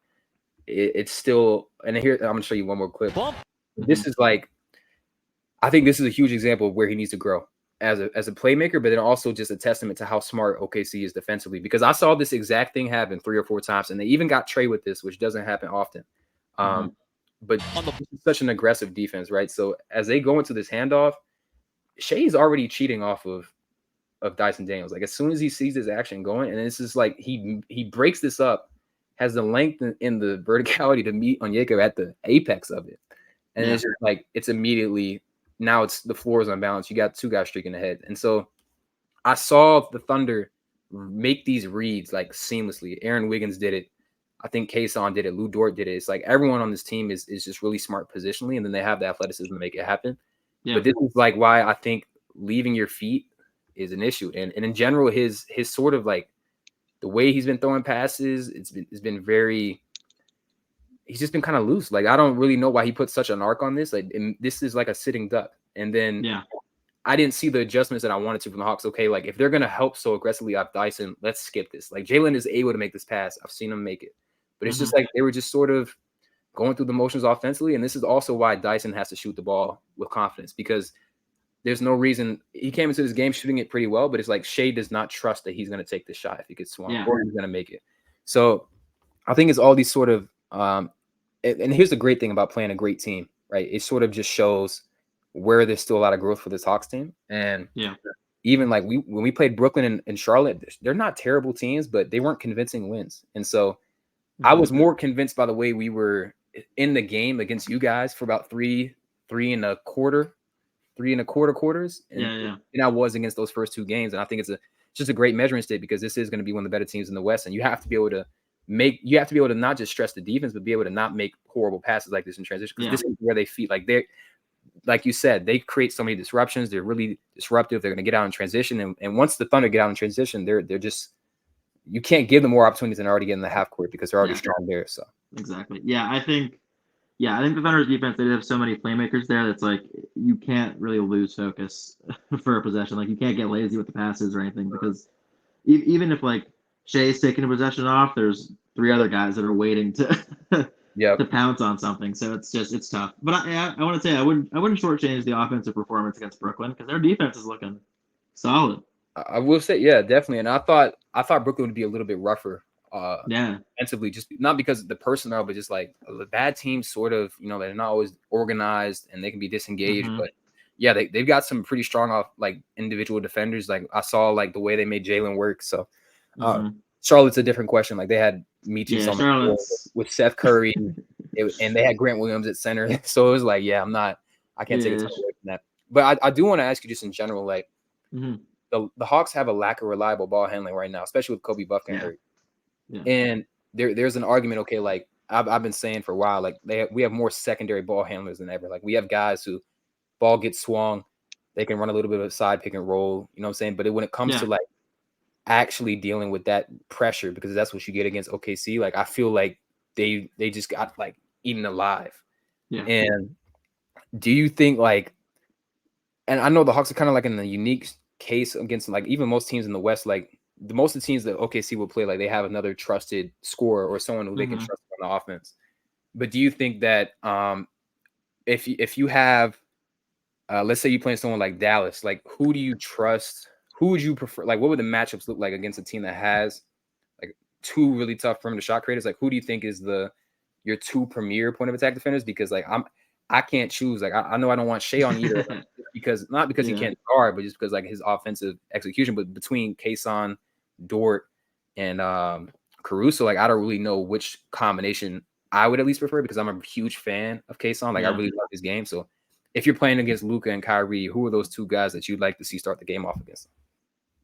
[SPEAKER 1] it's still, and here I'm gonna show you one more clip. This is like, I think this is a huge example of where he needs to grow as a playmaker, but then also just a testament to how smart OKC is defensively. Because I saw this exact thing happen 3 or 4 times, and they even got Trey with this, which doesn't happen often. But such an aggressive defense, right? So as they go into this handoff, Shea's already cheating off of Dyson Daniels. Like as soon as he sees this action going, and it's just like he breaks this up, has the length and the verticality to meet Onyeka at the apex of it, and it's just like it's immediately now it's the floor is unbalanced. You got two guys streaking ahead, and so I saw the Thunder make these reads like seamlessly. Aaron Wiggins did it. I think Kason did it. Lou Dort did it. It's like everyone on this team is just really smart positionally, and then they have the athleticism to make it happen.
[SPEAKER 2] yeah,
[SPEAKER 1] But this is like why I think leaving your feet is an issue. And in general, his sort of like the way he's been throwing passes, it's been very, he's just been kind of loose. Like I don't really know why he put such an arc on this. Like this is like a sitting duck. And then
[SPEAKER 2] yeah,
[SPEAKER 1] I didn't see the adjustments that I wanted to from the Hawks. Okay, like if they're gonna help so aggressively off Dyson, let's skip this. Like Jalen is able to make this pass. I've seen him make it. But it's just like they were just sort of going through the motions offensively. And this is also why Dyson has to shoot the ball with confidence, because there's no reason he came into this game shooting it pretty well, but it's like Shea does not trust that he's going to take the shot if he gets swung or he's going to make it. So I think it's all these sort of, and here's the great thing about playing a great team, right? It sort of just shows where there's still a lot of growth for this Hawks team. And even like when we played Brooklyn and Charlotte, they're not terrible teams, but they weren't convincing wins. And so I was more convinced by the way we were in the game against you guys for about three and a quarter quarters, and I was against those first 2 games. And I think it's just a great measuring stick, because this is going to be one of the better teams in the West, and you have to be able to not just stress the defense, but be able to not make horrible passes like this in transition, because this is where they feel like they're, like you said, they create so many disruptions. They're really disruptive. They're going to get out in transition, and once the Thunder get out in transition, they're just, you can't give them more opportunities than already getting the half court, because they're already strong there. So
[SPEAKER 2] exactly. I think the Thunder's defense, they have so many playmakers there that's like you can't really lose focus for a possession. Like you can't get lazy with the passes or anything, because even if like Shea's taking a possession off, there's 3 other guys that are waiting to to pounce on something. So it's tough. But I want to say I wouldn't shortchange the offensive performance against Brooklyn, because their defense is looking solid.
[SPEAKER 1] I will say, yeah, definitely. And I thought Brooklyn would be a little bit rougher. Defensively, just not because of the personnel, but just like the bad teams sort of, they're not always organized and they can be disengaged. But yeah, they've got some pretty strong off like individual defenders. Like I saw like the way they made Jalen work. So Charlotte's a different question. Like they had Meechie on the floor with Seth Curry and they had Grant Williams at center. So it was like, yeah, I can't take a ton away from that. But I do want to ask you just in general, like the Hawks have a lack of reliable ball handling right now, especially with Kobe Buff getting hurt. And there's an argument, okay, like I've been saying for a while, like we have more secondary ball handlers than ever. Like we have guys who ball gets swung, they can run a little bit of a side pick and roll, you know what I'm saying? But when it comes to like actually dealing with that pressure, because that's what you get against OKC, like I feel like they just got like eaten alive. And do you think like, and I know the Hawks are kind of like in a unique case against like even most teams in the West, like most of the teams that OKC will play, like they have another trusted scorer or someone who they can trust on the offense. But do you think that if you have, let's say you're playing someone like Dallas, like who do you trust who would you prefer? Like, what would the matchups look like against a team that has like two really tough perimeter shot creators? Like, who do you think is your two premier point of attack defenders? Because like I can't choose. Like I know I don't want Shea on either of them because not because he can't guard, but just because like his offensive execution. But between Kason, Dort, and Caruso, like I don't really know which combination I would at least prefer because I'm a huge fan of Kason. Like I really love his game. So if you're playing against Luka and Kyrie, who are those two guys that you'd like to see start the game off against?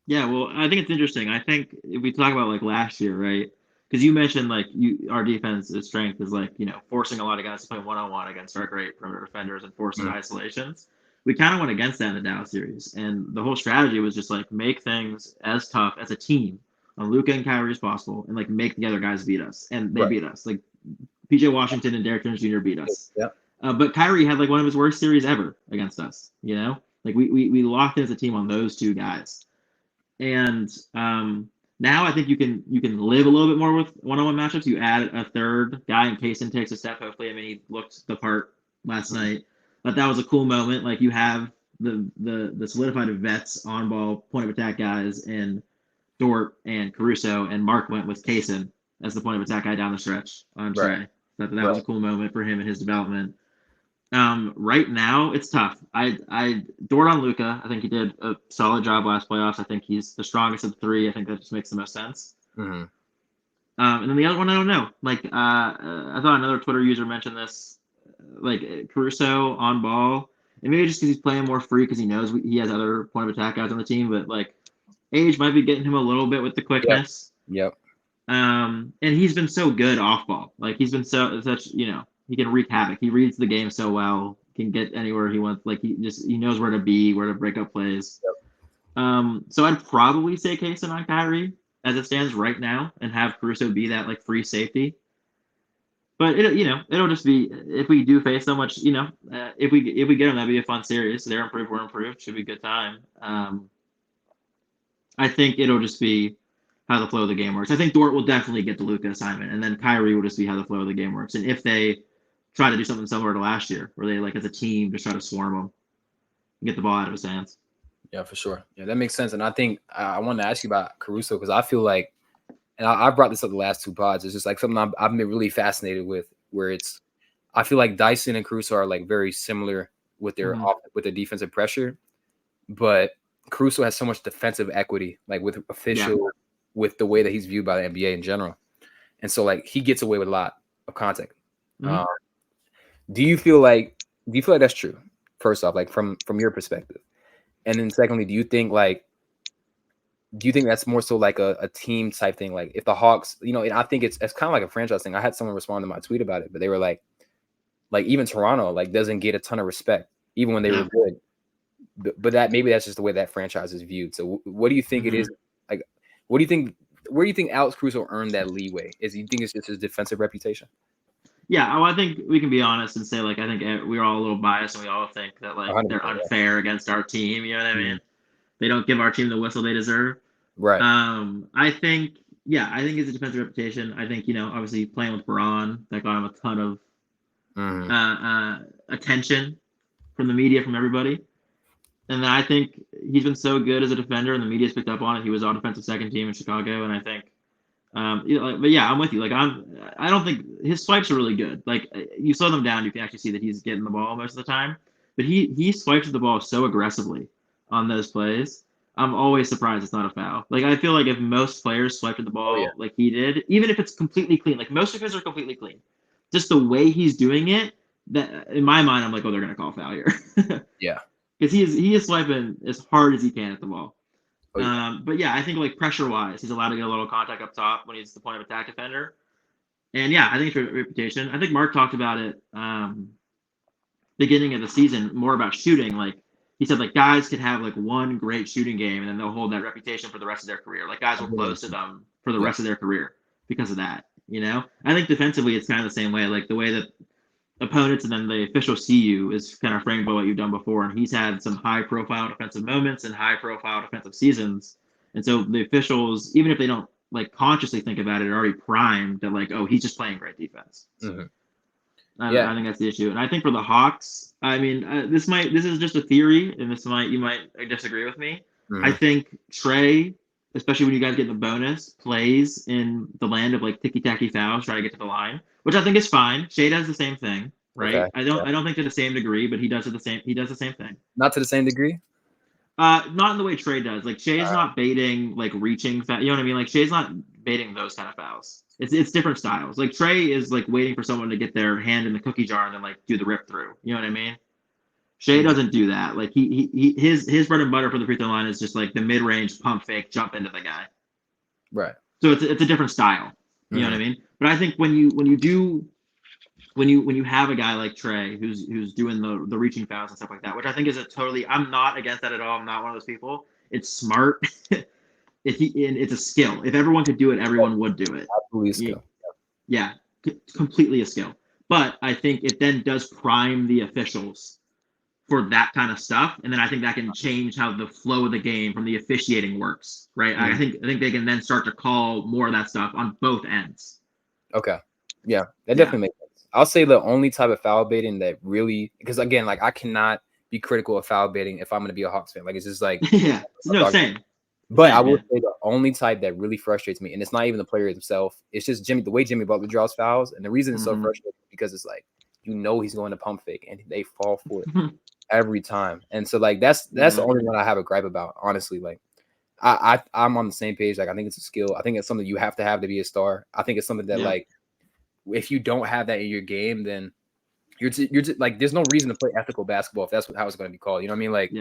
[SPEAKER 2] Yeah, well, I think it's interesting. I think if we talk about like last year, right? Because you mentioned like our defense's strength is like forcing a lot of guys to play one-on-one against our great perimeter defenders and forcing isolations. We kind of went against that in the Dallas series, and the whole strategy was just like make things as tough as a team on Luka and Kyrie as possible, and like make the other guys beat us, and they beat us. Like PJ Washington and Derrick Jones Jr. beat us.
[SPEAKER 1] Yeah.
[SPEAKER 2] But Kyrie had like one of his worst series ever against us. Like we locked in as a team on those two guys. And now I think you can live a little bit more with one-on-one matchups. You add a third guy in case and takes a step. Hopefully, I mean he looked the part last night, but that was a cool moment. Like you have the solidified vets on ball point of attack guys in Dort and Caruso, and Mark went with Kaysen as the point of attack guy down the stretch on Trey. That was a cool moment for him and his development. Right now it's tough. I Dort on Luka. I think he did a solid job last playoffs. I think he's the strongest of the three. I think that just makes the most sense.
[SPEAKER 1] Mm-hmm.
[SPEAKER 2] And then the other one I don't know. Like I thought another Twitter user mentioned this. Like Caruso on ball, and maybe just because he's playing more free because he knows he has other point of attack guys on the team. But like age might be getting him a little bit with the quickness.
[SPEAKER 1] Yep.
[SPEAKER 2] And he's been so good off ball. Like he's been such. He can wreak havoc. He reads the game so well. Can get anywhere he wants. Like he knows where to be, where to break up plays. Yep. So I'd probably say Kaysen on Kyrie as it stands right now, and have Caruso be that like free safety. But it'll just be if we do face so much. If we get them, that'd be a fun series. They're improved, we're improved. Should be a good time. I think it'll just be how the flow of the game works. I think Dort will definitely get the Luka assignment, and then Kyrie will just be how the flow of the game works. And if they try to do something similar to last year, where they like as a team just try to swarm him and get the ball out of his hands.
[SPEAKER 1] Yeah, for sure. Yeah, that makes sense. And I think I wanted to ask you about Caruso because I feel like, and I brought this up the last two pods. It's just like something I've been really fascinated with, where I feel like Dyson and Caruso are like very similar with their with their defensive pressure, but Caruso has so much defensive equity, like with official, with the way that he's viewed by the NBA in general, and so like he gets away with a lot of contact. Do you feel like that's true? First off, like from your perspective, and then secondly, do you think that's more so like a team type thing? Like if the Hawks, and I think it's kind of like a franchise thing. I had someone respond to my tweet about it, but they were like even Toronto like doesn't get a ton of respect even when they were good. But maybe that's just the way that franchise is viewed. So what do you think it is? Like, what do you think? Where do you think Alex Caruso earned that leeway? Do you think it's just his defensive reputation?
[SPEAKER 2] Yeah, I think we can be honest and say like I think we're all a little biased and we all think that like 100%. They're unfair against our team. You know what I mean? They don't give our team the whistle they deserve.
[SPEAKER 1] Right.
[SPEAKER 2] I think it's a defensive reputation. I think obviously playing with Braun that got him a ton of attention from the media, from everybody. And then I think he's been so good as a defender, and the media's picked up on it. He was all defensive second team in Chicago, and I think, but yeah, I'm with you. Like I don't think his swipes are really good. Like you slow them down, you can actually see that he's getting the ball most of the time. But he swipes the ball so aggressively on those plays. I'm always surprised it's not a foul. Like I feel like if most players swiped the ball like he did, even if it's completely clean, like most of his are completely clean, just the way he's doing it, that in my mind, I'm like, oh, they're gonna call foul here.
[SPEAKER 1] Yeah.
[SPEAKER 2] Because he is swiping as hard as he can at the ball. But yeah, I think like pressure-wise, he's allowed to get a little contact up top when he's the point of attack defender. And yeah, I think it's a reputation. I think Mark talked about it beginning of the season, more about shooting. Like he said, like guys could have like one great shooting game and then they'll hold that reputation for the rest of their career. Like guys will close to them for the rest of their career because of that. I think defensively it's kind of the same way. Like the way that opponents and then the officials see you is kind of framed by what you've done before. And he's had some high-profile defensive moments and high-profile defensive seasons. And so the officials, even if they don't like consciously think about it, are already primed that like, oh, he's just playing great defense. I think that's the issue. And I think for the Hawks, I mean, this is just a theory, and you might disagree with me. I think Trey, especially when you guys get the bonus, plays in the land of like ticky-tacky fouls, try to get to the line, which I think is fine. Shea does the same thing, right?
[SPEAKER 1] Okay.
[SPEAKER 2] I don't think to the same degree, but he does the same thing.
[SPEAKER 1] Not to the same degree.
[SPEAKER 2] Not in the way Trey does. Like Shea's not baiting like reaching you know what I mean? Like Shea's not baiting those kind of fouls. It's different styles. Like Trey is like waiting for someone to get their hand in the cookie jar and then like do the rip through. You know what I mean? Shea doesn't do that. Like his bread and butter for the free throw line is just like the mid range pump fake, jump into the guy.
[SPEAKER 1] Right.
[SPEAKER 2] So it's a different style. You know what I mean? But I think when you have a guy like Trey who's doing the reaching fouls and stuff like that, which I think is I'm not against that at all. I'm not one of those people. It's smart. It's a skill. If everyone could do it, everyone would do it.
[SPEAKER 1] Absolutely a skill.
[SPEAKER 2] Yeah, completely a skill. But I think it then does prime the officials for that kind of stuff, and then I think that can change how the flow of the game from the officiating works, right? I think they can then start to call more of that stuff on both ends.
[SPEAKER 1] Okay, yeah, that definitely makes sense. I'll say the only type of foul baiting that really, because again, like I cannot be critical of foul baiting if I'm going to be a Hawks fan. Like it's just like
[SPEAKER 2] same.
[SPEAKER 1] But I will say the only type that really frustrates me, and it's not even the player himself, it's just the way Jimmy Butler draws fouls, and the reason it's so frustrating is because it's like he's going to pump fake and they fall for it every time, and so like that's the only one I have a gripe about, honestly. Like I'm on the same page. Like I think it's a skill. I think it's something you have to be a star. I think it's something that like if you don't have that in your game, then you're like there's no reason to play ethical basketball if that's how it's going to be called. You know what I mean? Like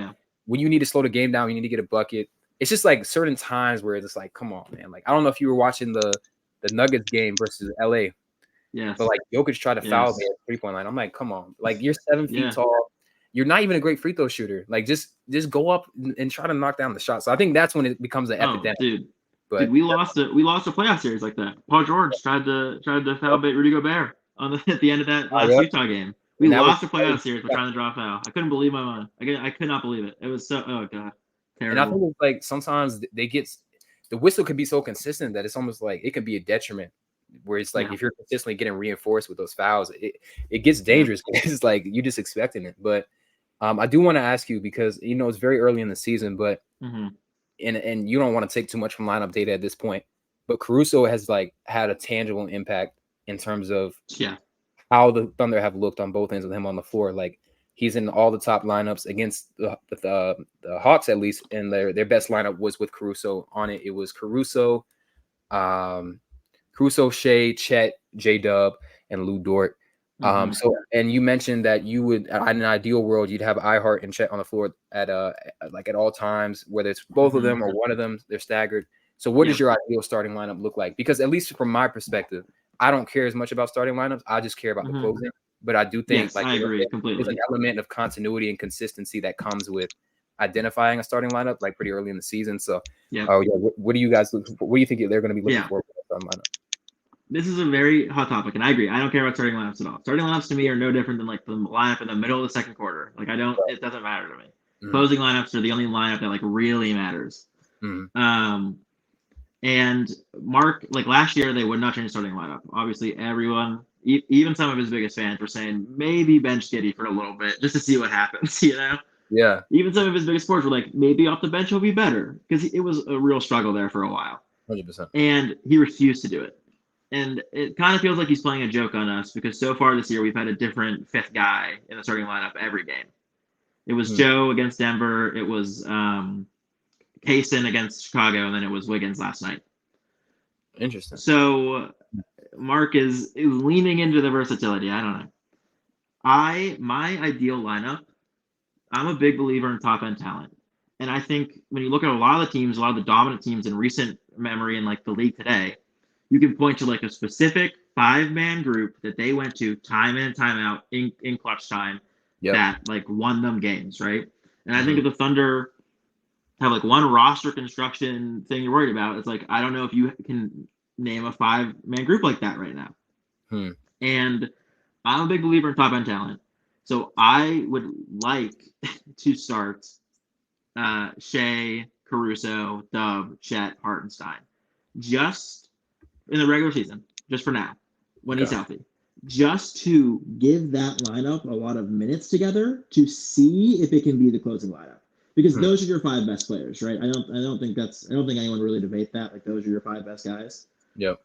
[SPEAKER 1] when you need to slow the game down, you need to get a bucket. It's just like certain times where it's like, come on, man. Like I don't know if you were watching the Nuggets game versus LA.
[SPEAKER 2] Yeah.
[SPEAKER 1] But like Jokic tried to foul me at 3-point line. I'm like, come on. Like you're 7 feet tall. You're not even a great free throw shooter. Like just go up and try to knock down the shot. So I think that's when it becomes an epidemic.
[SPEAKER 2] Dude, we lost a playoff series like that. Paul George tried to foul bait Rudy Gobert at the end of that last Utah game. We lost a playoff series for trying to draw a foul. I couldn't believe my mind. I could not believe it. It was so god. Terrible.
[SPEAKER 1] And I think it's like sometimes the whistle can be so consistent that it's almost like it can be a detriment. Where it's like if you're consistently getting reinforced with those fouls, it gets dangerous. It's like you just expecting it. But I do want to ask you because it's very early in the season, but and you don't want to take too much from lineup data at this point. But Caruso has like had a tangible impact in terms of how the Thunder have looked on both ends with him on the floor. Like he's in all the top lineups against the Hawks, at least, and their best lineup was with Caruso on it. It was Caruso, Shea, Chet, J-Dub, and Lou Dort. So, and you mentioned that you would, in an ideal world, you'd have iHeart and Chet on the floor at all times, whether it's both of them or one of them, they're staggered. So what does your ideal starting lineup look like? Because at least from my perspective, I don't care as much about starting lineups. I just care about the closing. But I do think
[SPEAKER 2] I agree completely.
[SPEAKER 1] There's an element of continuity and consistency that comes with identifying a starting lineup like pretty early in the season. So, what do you guys look for? What do you think they're going to be looking for the starting lineup?
[SPEAKER 2] This is a very hot topic, and I agree. I don't care about starting lineups at all. Starting lineups to me are no different than like the lineup in the middle of the second quarter. Like it doesn't matter to me. Closing lineups are the only lineup that like really matters. And Mark, like last year, they would not change the starting lineup. Obviously, everyone, even some of his biggest fans, were saying maybe bench Giddey for a little bit just to see what happens. Yeah. Even some of his biggest supporters were like, maybe off the bench he'll be better because it was a real struggle there for a while.
[SPEAKER 1] 100%.
[SPEAKER 2] And he refused to do it. And it kind of feels like he's playing a joke on us because so far this year we've had a different fifth guy in the starting lineup every game. It was Joe against Denver. It was Kaysen against Chicago, and then it was Wiggins last night.
[SPEAKER 1] Interesting.
[SPEAKER 2] So Mark is leaning into the versatility. I don't know. My ideal lineup, I'm a big believer in top end talent. And I think when you look at a lot of the teams, a lot of the dominant teams in recent memory in like the league today, you can point to like a specific 5-man group that they went to time in and time out in clutch time that like won them games, right? And I think if the Thunder have like one roster construction thing you're worried about, it's like I don't know if you can name a 5-man group like that right now. And I'm a big believer in top end talent, so I would like to start Shea, Caruso, Dub, Chet, Hartenstein, just in the regular season, just for now, when he's healthy, just to give that lineup a lot of minutes together to see if it can be the closing lineup. because those are your 5 best players, right? I don't think anyone really debate that. Like those are your 5 best guys.
[SPEAKER 1] Yep.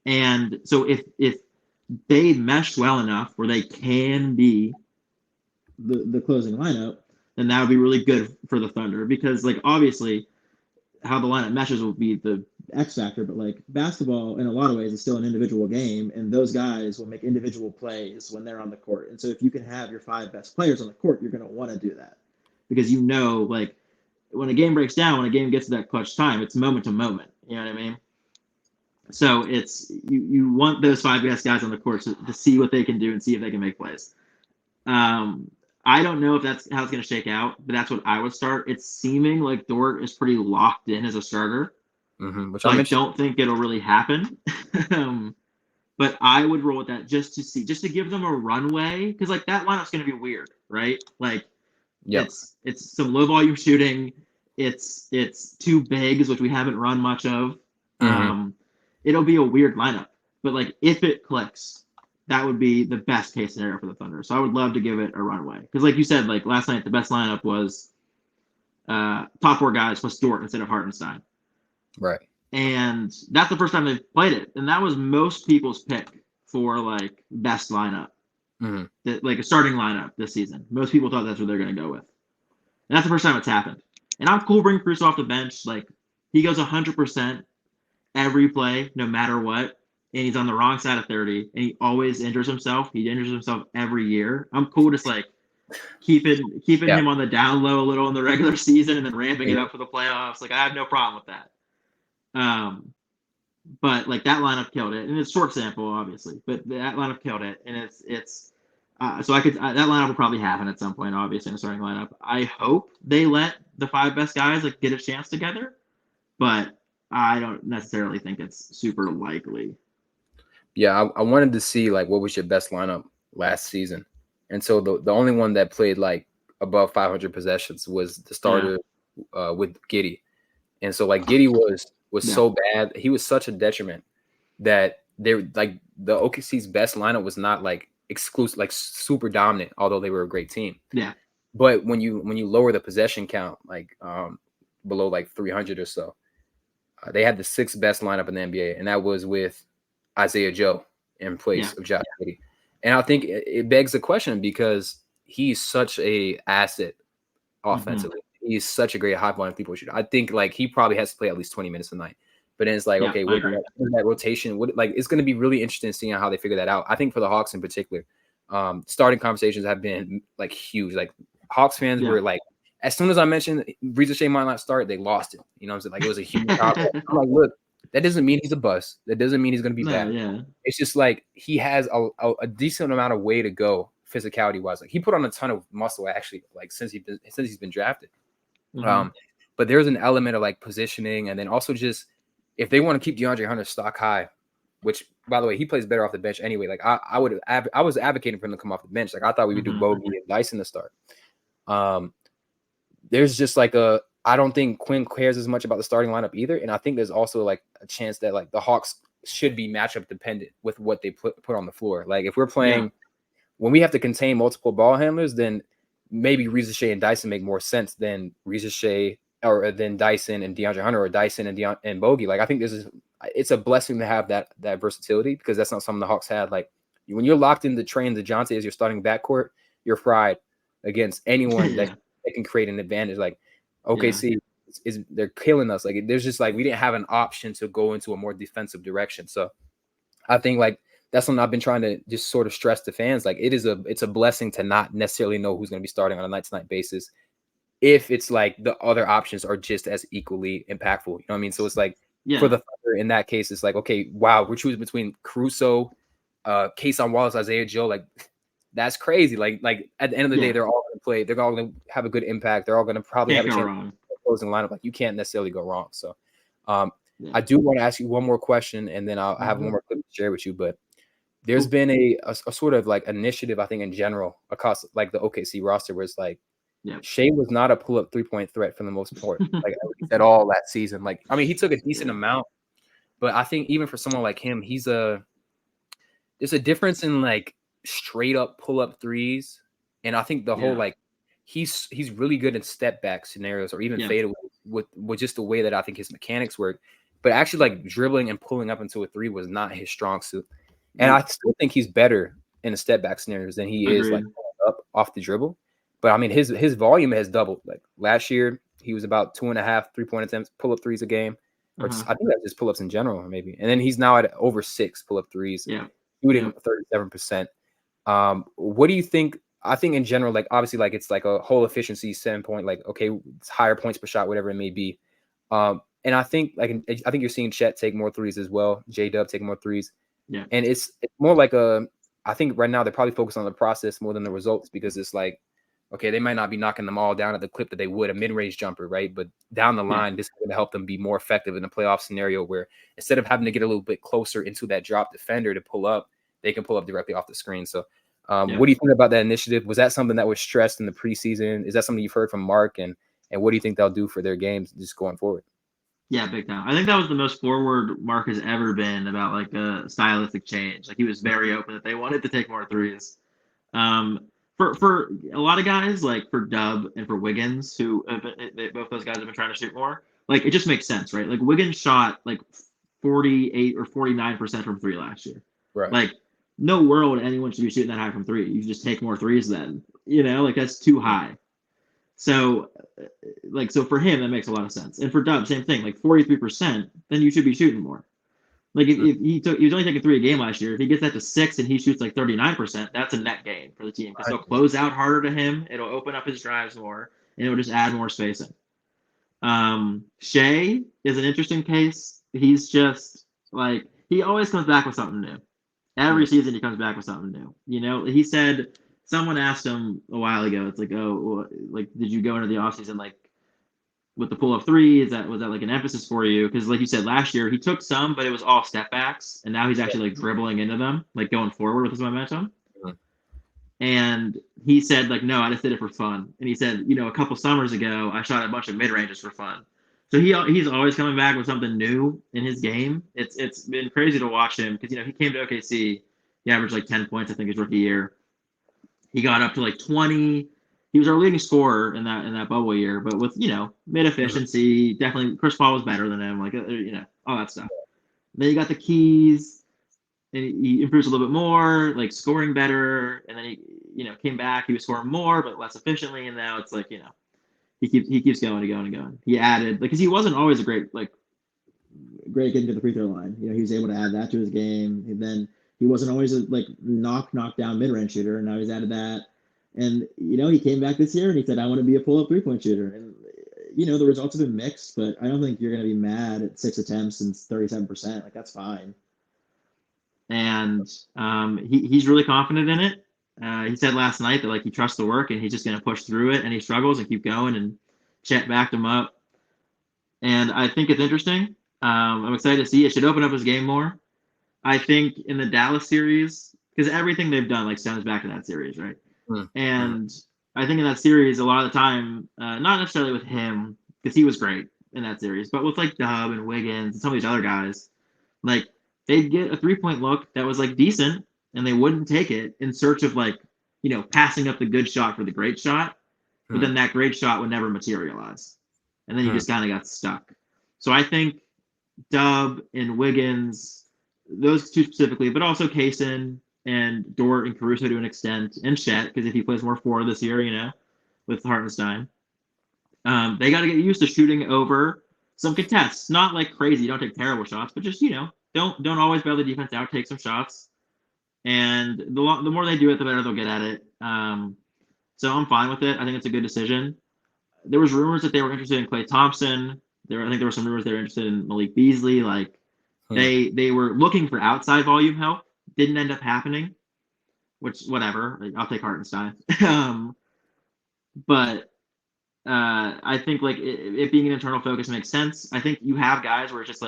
[SPEAKER 2] And so if they mesh well enough where they can be the closing lineup, then that would be really good for the Thunder, because like obviously how the lineup meshes will be the X factor, but like basketball in a lot of ways is still an individual game, and those guys will make individual plays when they're on the court. And so if you can have your 5 best players on the court, you're going to want to do that, because like when a game breaks down, when a game gets to that clutch time, it's moment to moment. You know what I mean? So it's you want those 5 best guys on the court to see what they can do and see if they can make plays. I don't know if that's how it's going to shake out, but that's what I would start. It's seeming like Dort is pretty locked in as a starter,
[SPEAKER 1] Which
[SPEAKER 2] so I don't think it'll really happen. But I would roll with that just to give them a runway, because like that lineup's going to be weird, right? Like, it's some low volume shooting. It's 2 bigs, which we haven't run much of. It'll be a weird lineup, but like if it clicks, that would be the best case scenario for the Thunder. So I would love to give it a runway, because like you said, like last night the best lineup was top 4 guys plus Dort instead of Hartenstein.
[SPEAKER 1] Right.
[SPEAKER 2] And that's the first time they've played it, and that was most people's pick for like best lineup, like a starting lineup this season. Most people thought that's what they're going to go with, and that's the first time it's happened. And I'm cool bringing Caruso off the bench. Like he goes 100% every play, no matter what. And he's on the wrong side of 30, and he always injures himself. He injures himself every year. I'm cool just like keeping him on the down low a little in the regular season and then ramping it up for the playoffs. Like I have no problem with that. But like that lineup killed it, and it's short sample obviously, but that lineup killed it, and it's so I could that lineup will probably happen at some point, obviously in a starting lineup. I hope they let the 5 best guys like get a chance together, but I don't necessarily think it's super likely.
[SPEAKER 1] Yeah, I wanted to see like what was your best lineup last season, and so the only one that played like above 500 possessions was the starter with Giddey, and so like Giddey was so bad, he was such a detriment that they're like the OKC's best lineup was not like exclusive, like super dominant, although they were a great team.
[SPEAKER 2] Yeah,
[SPEAKER 1] but when you lower the possession count like below like 300 or so, they had the 6th best lineup in the NBA, and that was with Isaiah Joe in place of Josh Giddey. And I think it begs the question, because he's such a asset offensively. He's such a great high volume people shooter. I think like he probably has to play at least 20 minutes a night. But then it's like, okay, what that rotation? Like it's going to be really interesting seeing how they figure that out. I think for the Hawks in particular, starting conversations have been like huge. Like Hawks fans were like, as soon as I mentioned Risacher might not start, they lost it. You know what I'm saying? Like it was a huge problem. I'm like, look, that doesn't mean he's a bust. That doesn't mean he's going to be bad.
[SPEAKER 2] Yeah.
[SPEAKER 1] It's just like he has a decent amount of way to go physicality wise. Like he put on a ton of muscle actually, like since he's been drafted. But there's an element of like positioning, and then also just if they want to keep DeAndre Hunter stock high, which by the way he plays better off the bench anyway. Like I was advocating for him to come off the bench. Like I thought we would do Bogey and Dyson to start. There's just like I don't think Quinn cares as much about the starting lineup either, and I think there's also like a chance that like the Hawks should be matchup dependent with what they put on the floor. Like if we're playing when we have to contain multiple ball handlers, then maybe Risacher and Dyson make more sense than Risacher or than Dyson and DeAndre Hunter, or Dyson and Bogey. Like I think it's a blessing to have that versatility, because that's not something the Hawks had. Like when you're locked in the train DeJounte as your starting backcourt, you're fried against anyone that can create an advantage. Like OKC they're killing us. Like there's just like we didn't have an option to go into a more defensive direction. So I think like that's something I've been trying to just sort of stress to fans. Like it's a blessing to not necessarily know who's going to be starting on a night-to-night basis, if it's like the other options are just as equally impactful. You know what I mean? So it's like for the Thunder in that case, it's like, okay, wow, we're choosing between Caruso, Kayson Wallace, Isaiah Joe. Like that's crazy. Like at the end of the day, they're all going to play. They're all going to have a good impact. They're all going to probably have a chance to closing lineup. Like you can't necessarily go wrong. So I do want to ask you one more question, and then I have one more clip to share with you. But there's been a sort of like initiative, I think, in general across like the OKC roster, where it's like Shea was not a pull-up three-point threat for the most part, like at all last season. Like, I mean, he took a decent amount, but I think even for someone like him, there's a difference in like straight up pull-up threes, and I think the whole like he's really good in step back scenarios or even fadeaway with just the way that I think his mechanics work. But actually, like dribbling and pulling up into a three was not his strong suit. And I still think he's better in the step back scenarios than he is like up off the dribble. But I mean, his volume has doubled. Like last year, he was about 2.5 3-point attempts, pull up threes a game. Or just, I think that's just pull ups in general, maybe. And then he's now at over 6 pull up threes, shooting 37%. What do you think? I think in general, like obviously, like it's like a whole efficiency standpoint, like okay, it's higher points per shot, whatever it may be. And I think you're seeing Chet take more threes as well. J-Dub taking more threes.
[SPEAKER 2] Yeah.
[SPEAKER 1] And it's more like I think right now they're probably focused on the process more than the results because it's like, okay, they might not be knocking them all down at the clip that they would a mid-range jumper, right? But down the line, this is going to help them be more effective in the playoff scenario where instead of having to get a little bit closer into that drop defender to pull up, they can pull up directly off the screen. So what do you think about that initiative? Was that something that was stressed in the preseason? Is that something you've heard from Mark? And what do you think they'll do for their games just going forward?
[SPEAKER 2] Yeah, big time. I think that was the most forward Mark has ever been about like a stylistic change. Like he was very open that they wanted to take more threes. For a lot of guys, like for Dub and for Wiggins, who both those guys have been trying to shoot more, like it just makes sense, right? Like Wiggins shot like 48 or 49% from three last year.
[SPEAKER 1] Right.
[SPEAKER 2] Like no world anyone should be shooting that high from three. You just take more threes then. Like that's too high. So for him, that makes a lot of sense. And for Dub, same thing, like 43%, then you should be shooting more. Like if he was only taking 3 a game last year. If he gets that to 6 and he shoots like 39%, that's a net gain for the team because they'll close out harder to him. It'll open up his drives more, and it'll just add more spacing. Shea is an interesting case. He's just like he always comes back with something new. Every season he comes back with something new. He said someone asked him a while ago. It's like, oh, like did you go into the offseason like with the pull-up three? Was that like an emphasis for you? Because like you said, last year he took some, but it was all step backs, and now he's actually like dribbling into them, like going forward with his momentum. And he said like, no, I just did it for fun. And he said, a couple summers ago, I shot a bunch of mid-ranges for fun. So he's always coming back with something new in his game. It's been crazy to watch him because he came to OKC, he averaged like 10 points, I think, his rookie year. He got up to like 20. He was our leading scorer in that bubble year, but with mid efficiency, definitely Chris Paul was better than him, like all that stuff. Then you got the keys, and he improves a little bit more, like scoring better, and then he came back. He was scoring more, but less efficiently, and now it's like he keeps going and going and going. He added because he wasn't always a great getting to the free throw line. He was able to add that to his game, and then he wasn't always a knock down mid range shooter, and now he's added that. And, he came back this year and he said, I want to be a pull-up 3-point shooter. And, the results have been mixed, but I don't think you're going to be mad at 6 attempts and 37%. Like, that's fine. And he's really confident in it. He said last night that, he trusts the work and he's just going to push through it and he struggles and keep going. And Chet backed him up. And I think it's interesting. I'm excited to see. It should open up his game more. I think in the Dallas series, because everything they've done, stems back to that series, right? And I think in that series, a lot of the time, not necessarily with him, because he was great in that series, but with Dub and Wiggins and some of these other guys, they'd get a 3-point look that was decent, and they wouldn't take it in search of passing up the good shot for the great shot, but then that great shot would never materialize, and then you just kind of got stuck. So I think Dub and Wiggins, those two specifically, but also Kaysen and Dort and Caruso to an extent, and Chet, because if he plays more forward this year, with Hartenstein, they got to get used to shooting over some contests. Not crazy, don't take terrible shots, but just don't always bail the defense out, take some shots. And the more they do it, the better they'll get at it. So I'm fine with it. I think it's a good decision. There was rumors that they were interested in Klay Thompson. I think there were some rumors they were interested in Malik Beasley. They were looking for outside volume help. Didn't end up happening, which whatever. I'll take Hartenstein. But I think it being an internal focus makes sense. I think you have guys where it's just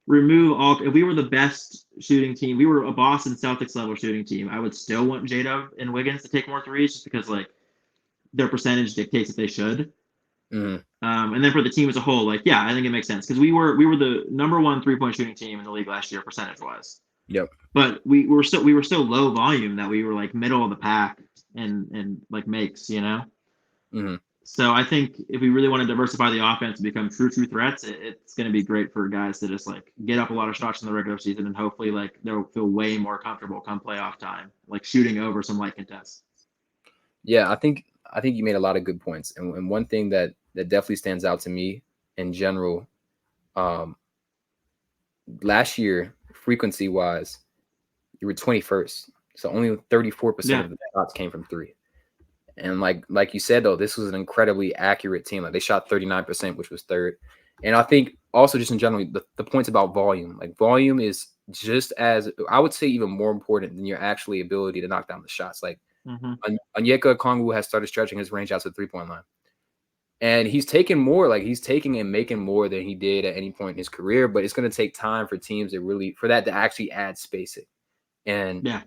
[SPEAKER 2] remove all. If we were the best shooting team, we were a Boston Celtics level shooting team, I would still want J-Dub and Wiggins to take more threes just because their percentage dictates that they should. And then for the team as a whole, I think it makes sense because we were the number 1 3-point shooting team in the league last year percentage wise.
[SPEAKER 1] Yep.
[SPEAKER 2] But we were so low volume that we were middle of the pack and makes,
[SPEAKER 1] Mhm.
[SPEAKER 2] So I think if we really want to diversify the offense and become true threats, it's going to be great for guys to just like get up a lot of shots in the regular season, and hopefully like they'll feel way more comfortable come playoff time, like shooting over some light contests.
[SPEAKER 1] Yeah, I think you made a lot of good points, and one thing that definitely stands out to me in general, um, last year frequency wise, you were 21st, so only 34%
[SPEAKER 2] Yeah,
[SPEAKER 1] of the shots came from three. And like you said though, this was an incredibly accurate team. Like they shot 39%, which was third. And I think also just in general, the points about volume, like volume is just as I would say even more important than your actually ability to knock down the shots. Like
[SPEAKER 2] mm-hmm.
[SPEAKER 1] Onyeka Okongwu has started stretching his range out to the 3-point line. And he's taking more, like he's taking and making more than he did at any point in his career, but it's going to take time for teams to really for that to actually add spacing. And
[SPEAKER 2] Yeah,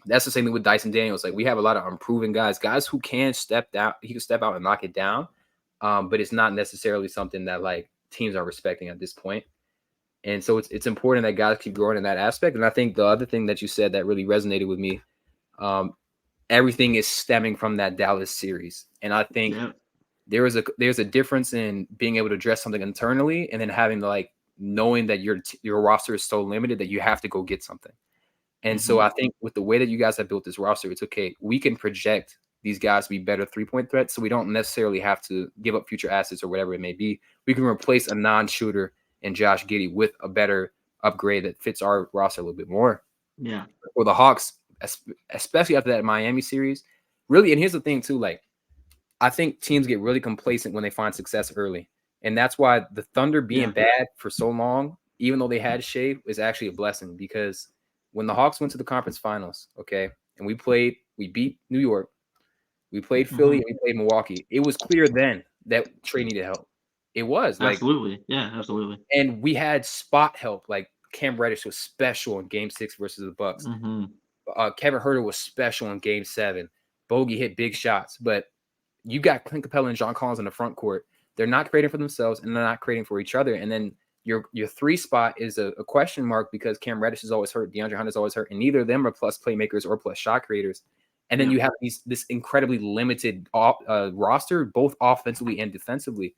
[SPEAKER 1] that's the same thing with Dyson Daniels. Like we have a lot of unproven guys who can step down. He can step out and knock it down, but it's not necessarily something that like teams are respecting at this point. And so it's important that guys keep growing in that aspect. And I think the other thing that you said that really resonated with me, um, everything is stemming from that Dallas series. And I think
[SPEAKER 2] yeah,
[SPEAKER 1] there's a difference in being able to address something internally and then having to like knowing that your roster is so limited that you have to go get something. And
[SPEAKER 2] mm-hmm.
[SPEAKER 1] so I think with the way that you guys have built this roster, it's okay. We can project these guys to be better 3-point threats, so we don't necessarily have to give up future assets or whatever it may be. We can replace a non-shooter in Josh Giddey with a better upgrade that fits our roster a little bit more.
[SPEAKER 2] Yeah,
[SPEAKER 1] For the Hawks, especially after that Miami series, really. And here's the thing too, like I think teams get really complacent when they find success early, and that's why the Thunder being
[SPEAKER 2] yeah,
[SPEAKER 1] bad for so long, even though they had Shea, is actually a blessing because when the Hawks went to the conference finals, okay, and we beat New York, we played Philly,
[SPEAKER 2] mm-hmm.
[SPEAKER 1] and we played Milwaukee. It was clear then that Trey needed help. It was like,
[SPEAKER 2] Absolutely, yeah, absolutely.
[SPEAKER 1] and we had spot help. Like Cam Reddish was special in Game 6 versus the Bucks.
[SPEAKER 2] Mm-hmm.
[SPEAKER 1] Kevin Huerter was special in Game 7. Bogey hit big shots, but you got Clint Capella and John Collins in the front court. They're not creating for themselves and they're not creating for each other. And then your three spot is a question mark because Cam Reddish is always hurt, DeAndre Hunt is always hurt, and neither of them are plus playmakers or plus shot creators. And then you have this incredibly limited roster, both offensively and defensively.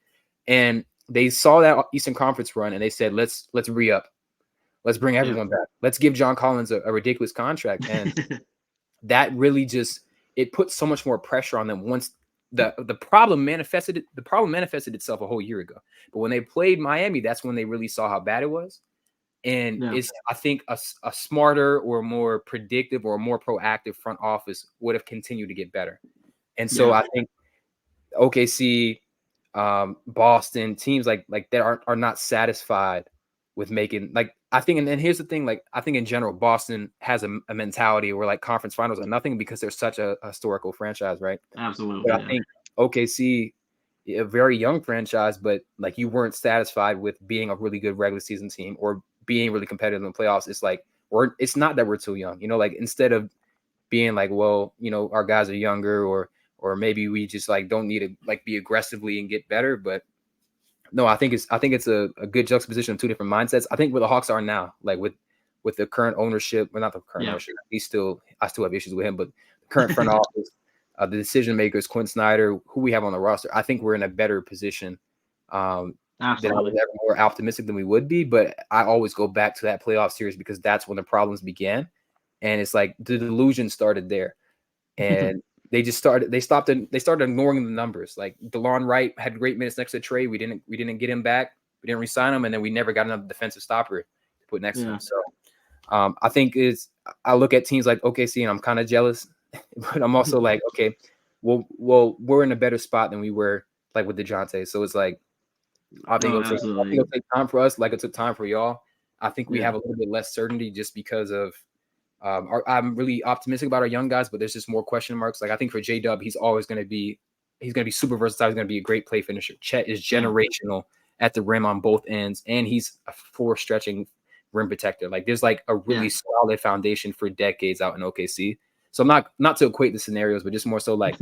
[SPEAKER 1] And they saw that Eastern Conference run and they said, let's re-up. Let's bring everyone back. Let's give John Collins a ridiculous contract. And that really just it put so much more pressure on them once the problem manifested itself a whole year ago. But when they played Miami, that's when they really saw how bad it was. And it's I think a smarter or more predictive or more proactive front office would have continued to get better. And so I think OKC, Boston teams like that are not satisfied with making like I think and here's the thing, like I think in general Boston has a mentality where like conference finals are nothing because they're such a historical franchise, right?
[SPEAKER 2] Absolutely.
[SPEAKER 1] But I think OKC, a very young franchise, but like you weren't satisfied with being a really good regular season team or being really competitive in the playoffs. It's like it's not that we're too young, like instead of being like, well, our guys are younger or maybe we just like don't need to like be aggressively and get better. But no, I think it's a good juxtaposition of two different mindsets. I think where the Hawks are now, like with the current ownership, well, not the current ownership, I still have issues with him, but the current front office, the decision makers, Quinn Snyder, who we have on the roster, I think we're in a better position than I was ever more optimistic than we would be. But I always go back to that playoff series because that's when the problems began. And it's like the delusion started there. And they started ignoring the numbers. Like DeLon Wright had great minutes next to Trey. We didn't get him back. We didn't re-sign him, and then we never got another defensive stopper to put next to him. So I think I look at teams like OKC and I'm kind of jealous, but I'm also like, okay, well, we're in a better spot than we were like with DeJounte. So it's like I think it'll take time for us, like it took time for y'all. I think we have a little bit less certainty just because of I'm really optimistic about our young guys, but there's just more question marks. Like I think for J-Dub, he's going to be super versatile. He's going to be a great play finisher. Chet is generational at the rim on both ends, and he's a floor stretching rim protector. Like there's like a really solid foundation for decades out in OKC. So I'm not to equate the scenarios, but just more so like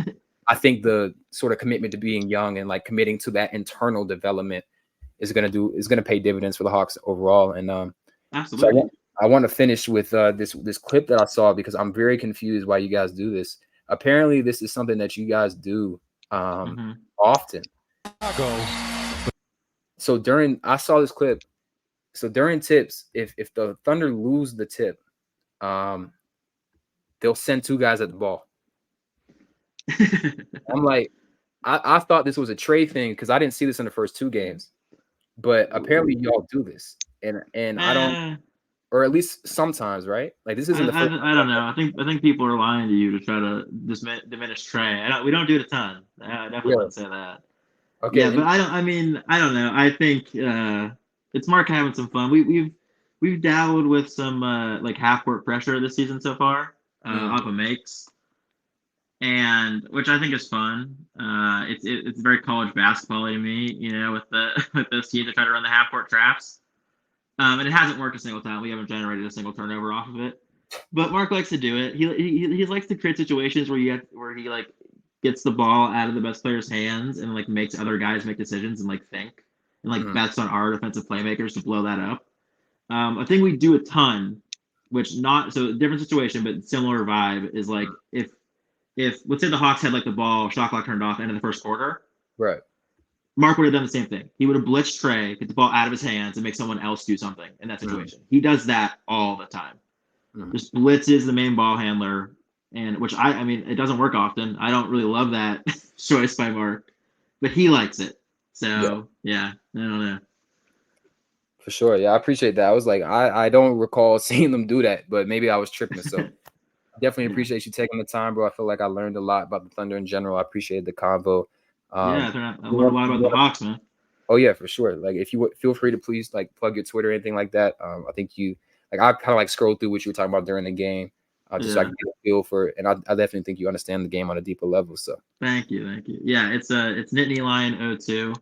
[SPEAKER 1] I think the sort of commitment to being young and like committing to that internal development is going to pay dividends for the Hawks overall. And
[SPEAKER 2] absolutely.
[SPEAKER 1] So I want to finish with this clip that I saw because I'm very confused why you guys do this. Apparently, this is something that you guys do often. So I saw this clip. So during tips, if the Thunder lose the tip, they'll send 2 guys at the ball. I'm like, I thought this was a trade thing because I didn't see this in the first 2 games, but apparently y'all do this, and I don't, or at least sometimes, right? Like this isn't the first.
[SPEAKER 2] I don't know. I think people are lying to you to try to diminish Trey. We don't do it a ton. I definitely wouldn't say that.
[SPEAKER 1] Okay.
[SPEAKER 2] Yeah, but I don't know. I think it's Mark having some fun. We've dabbled with some like half-court pressure this season so far off of makes, and which I think is fun. It's very college basketball to me, with with those teams that try to run the half-court traps. And it hasn't worked a single time. We haven't generated a single turnover off of it. But Mark likes to do it. He likes to create situations where he like gets the ball out of the best player's hands and like makes other guys make decisions and like think and like bets on our defensive playmakers to blow that up. A thing we do a ton, which different situation but similar vibe, is like if let's say the Hawks had like the ball shot clock turned off end of the first quarter,
[SPEAKER 1] right?
[SPEAKER 2] Mark would have done the same thing. He would have blitzed Trey, get the ball out of his hands, and make someone else do something in that situation. He does that all the time. Just blitzes the main ball handler, and which I mean, it doesn't work often. I don't really love that choice by Mark, but he likes it. So yeah, I don't know.
[SPEAKER 1] For sure, yeah, I appreciate that. I was like, I don't recall seeing them do that, but maybe I was tripping. So definitely appreciate you taking the time, bro. I feel like I learned a lot about the Thunder in general. I appreciate the convo.
[SPEAKER 2] I learned a lot about the Hawks, man.
[SPEAKER 1] Oh yeah, for sure. Like if you feel free to please like plug your Twitter or anything like that. I think I kind of like scroll through what you were talking about during the game, just so I can get a feel for it. And I definitely think you understand the game on a deeper level. So
[SPEAKER 2] thank you. Yeah, it's Nittany Lion 02.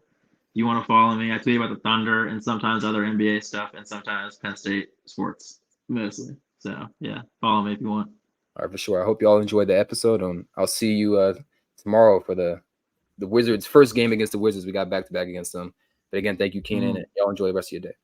[SPEAKER 2] You want to follow me? I tweet about the Thunder and sometimes other NBA stuff and sometimes Penn State sports mostly. So yeah, follow me if you want.
[SPEAKER 1] All right, for sure. I hope you all enjoyed the episode. I'll see you tomorrow for the Wizards' first game against the Wizards. We got back-to-back against them. But again, thank you, Keenan, and y'all enjoy the rest of your day.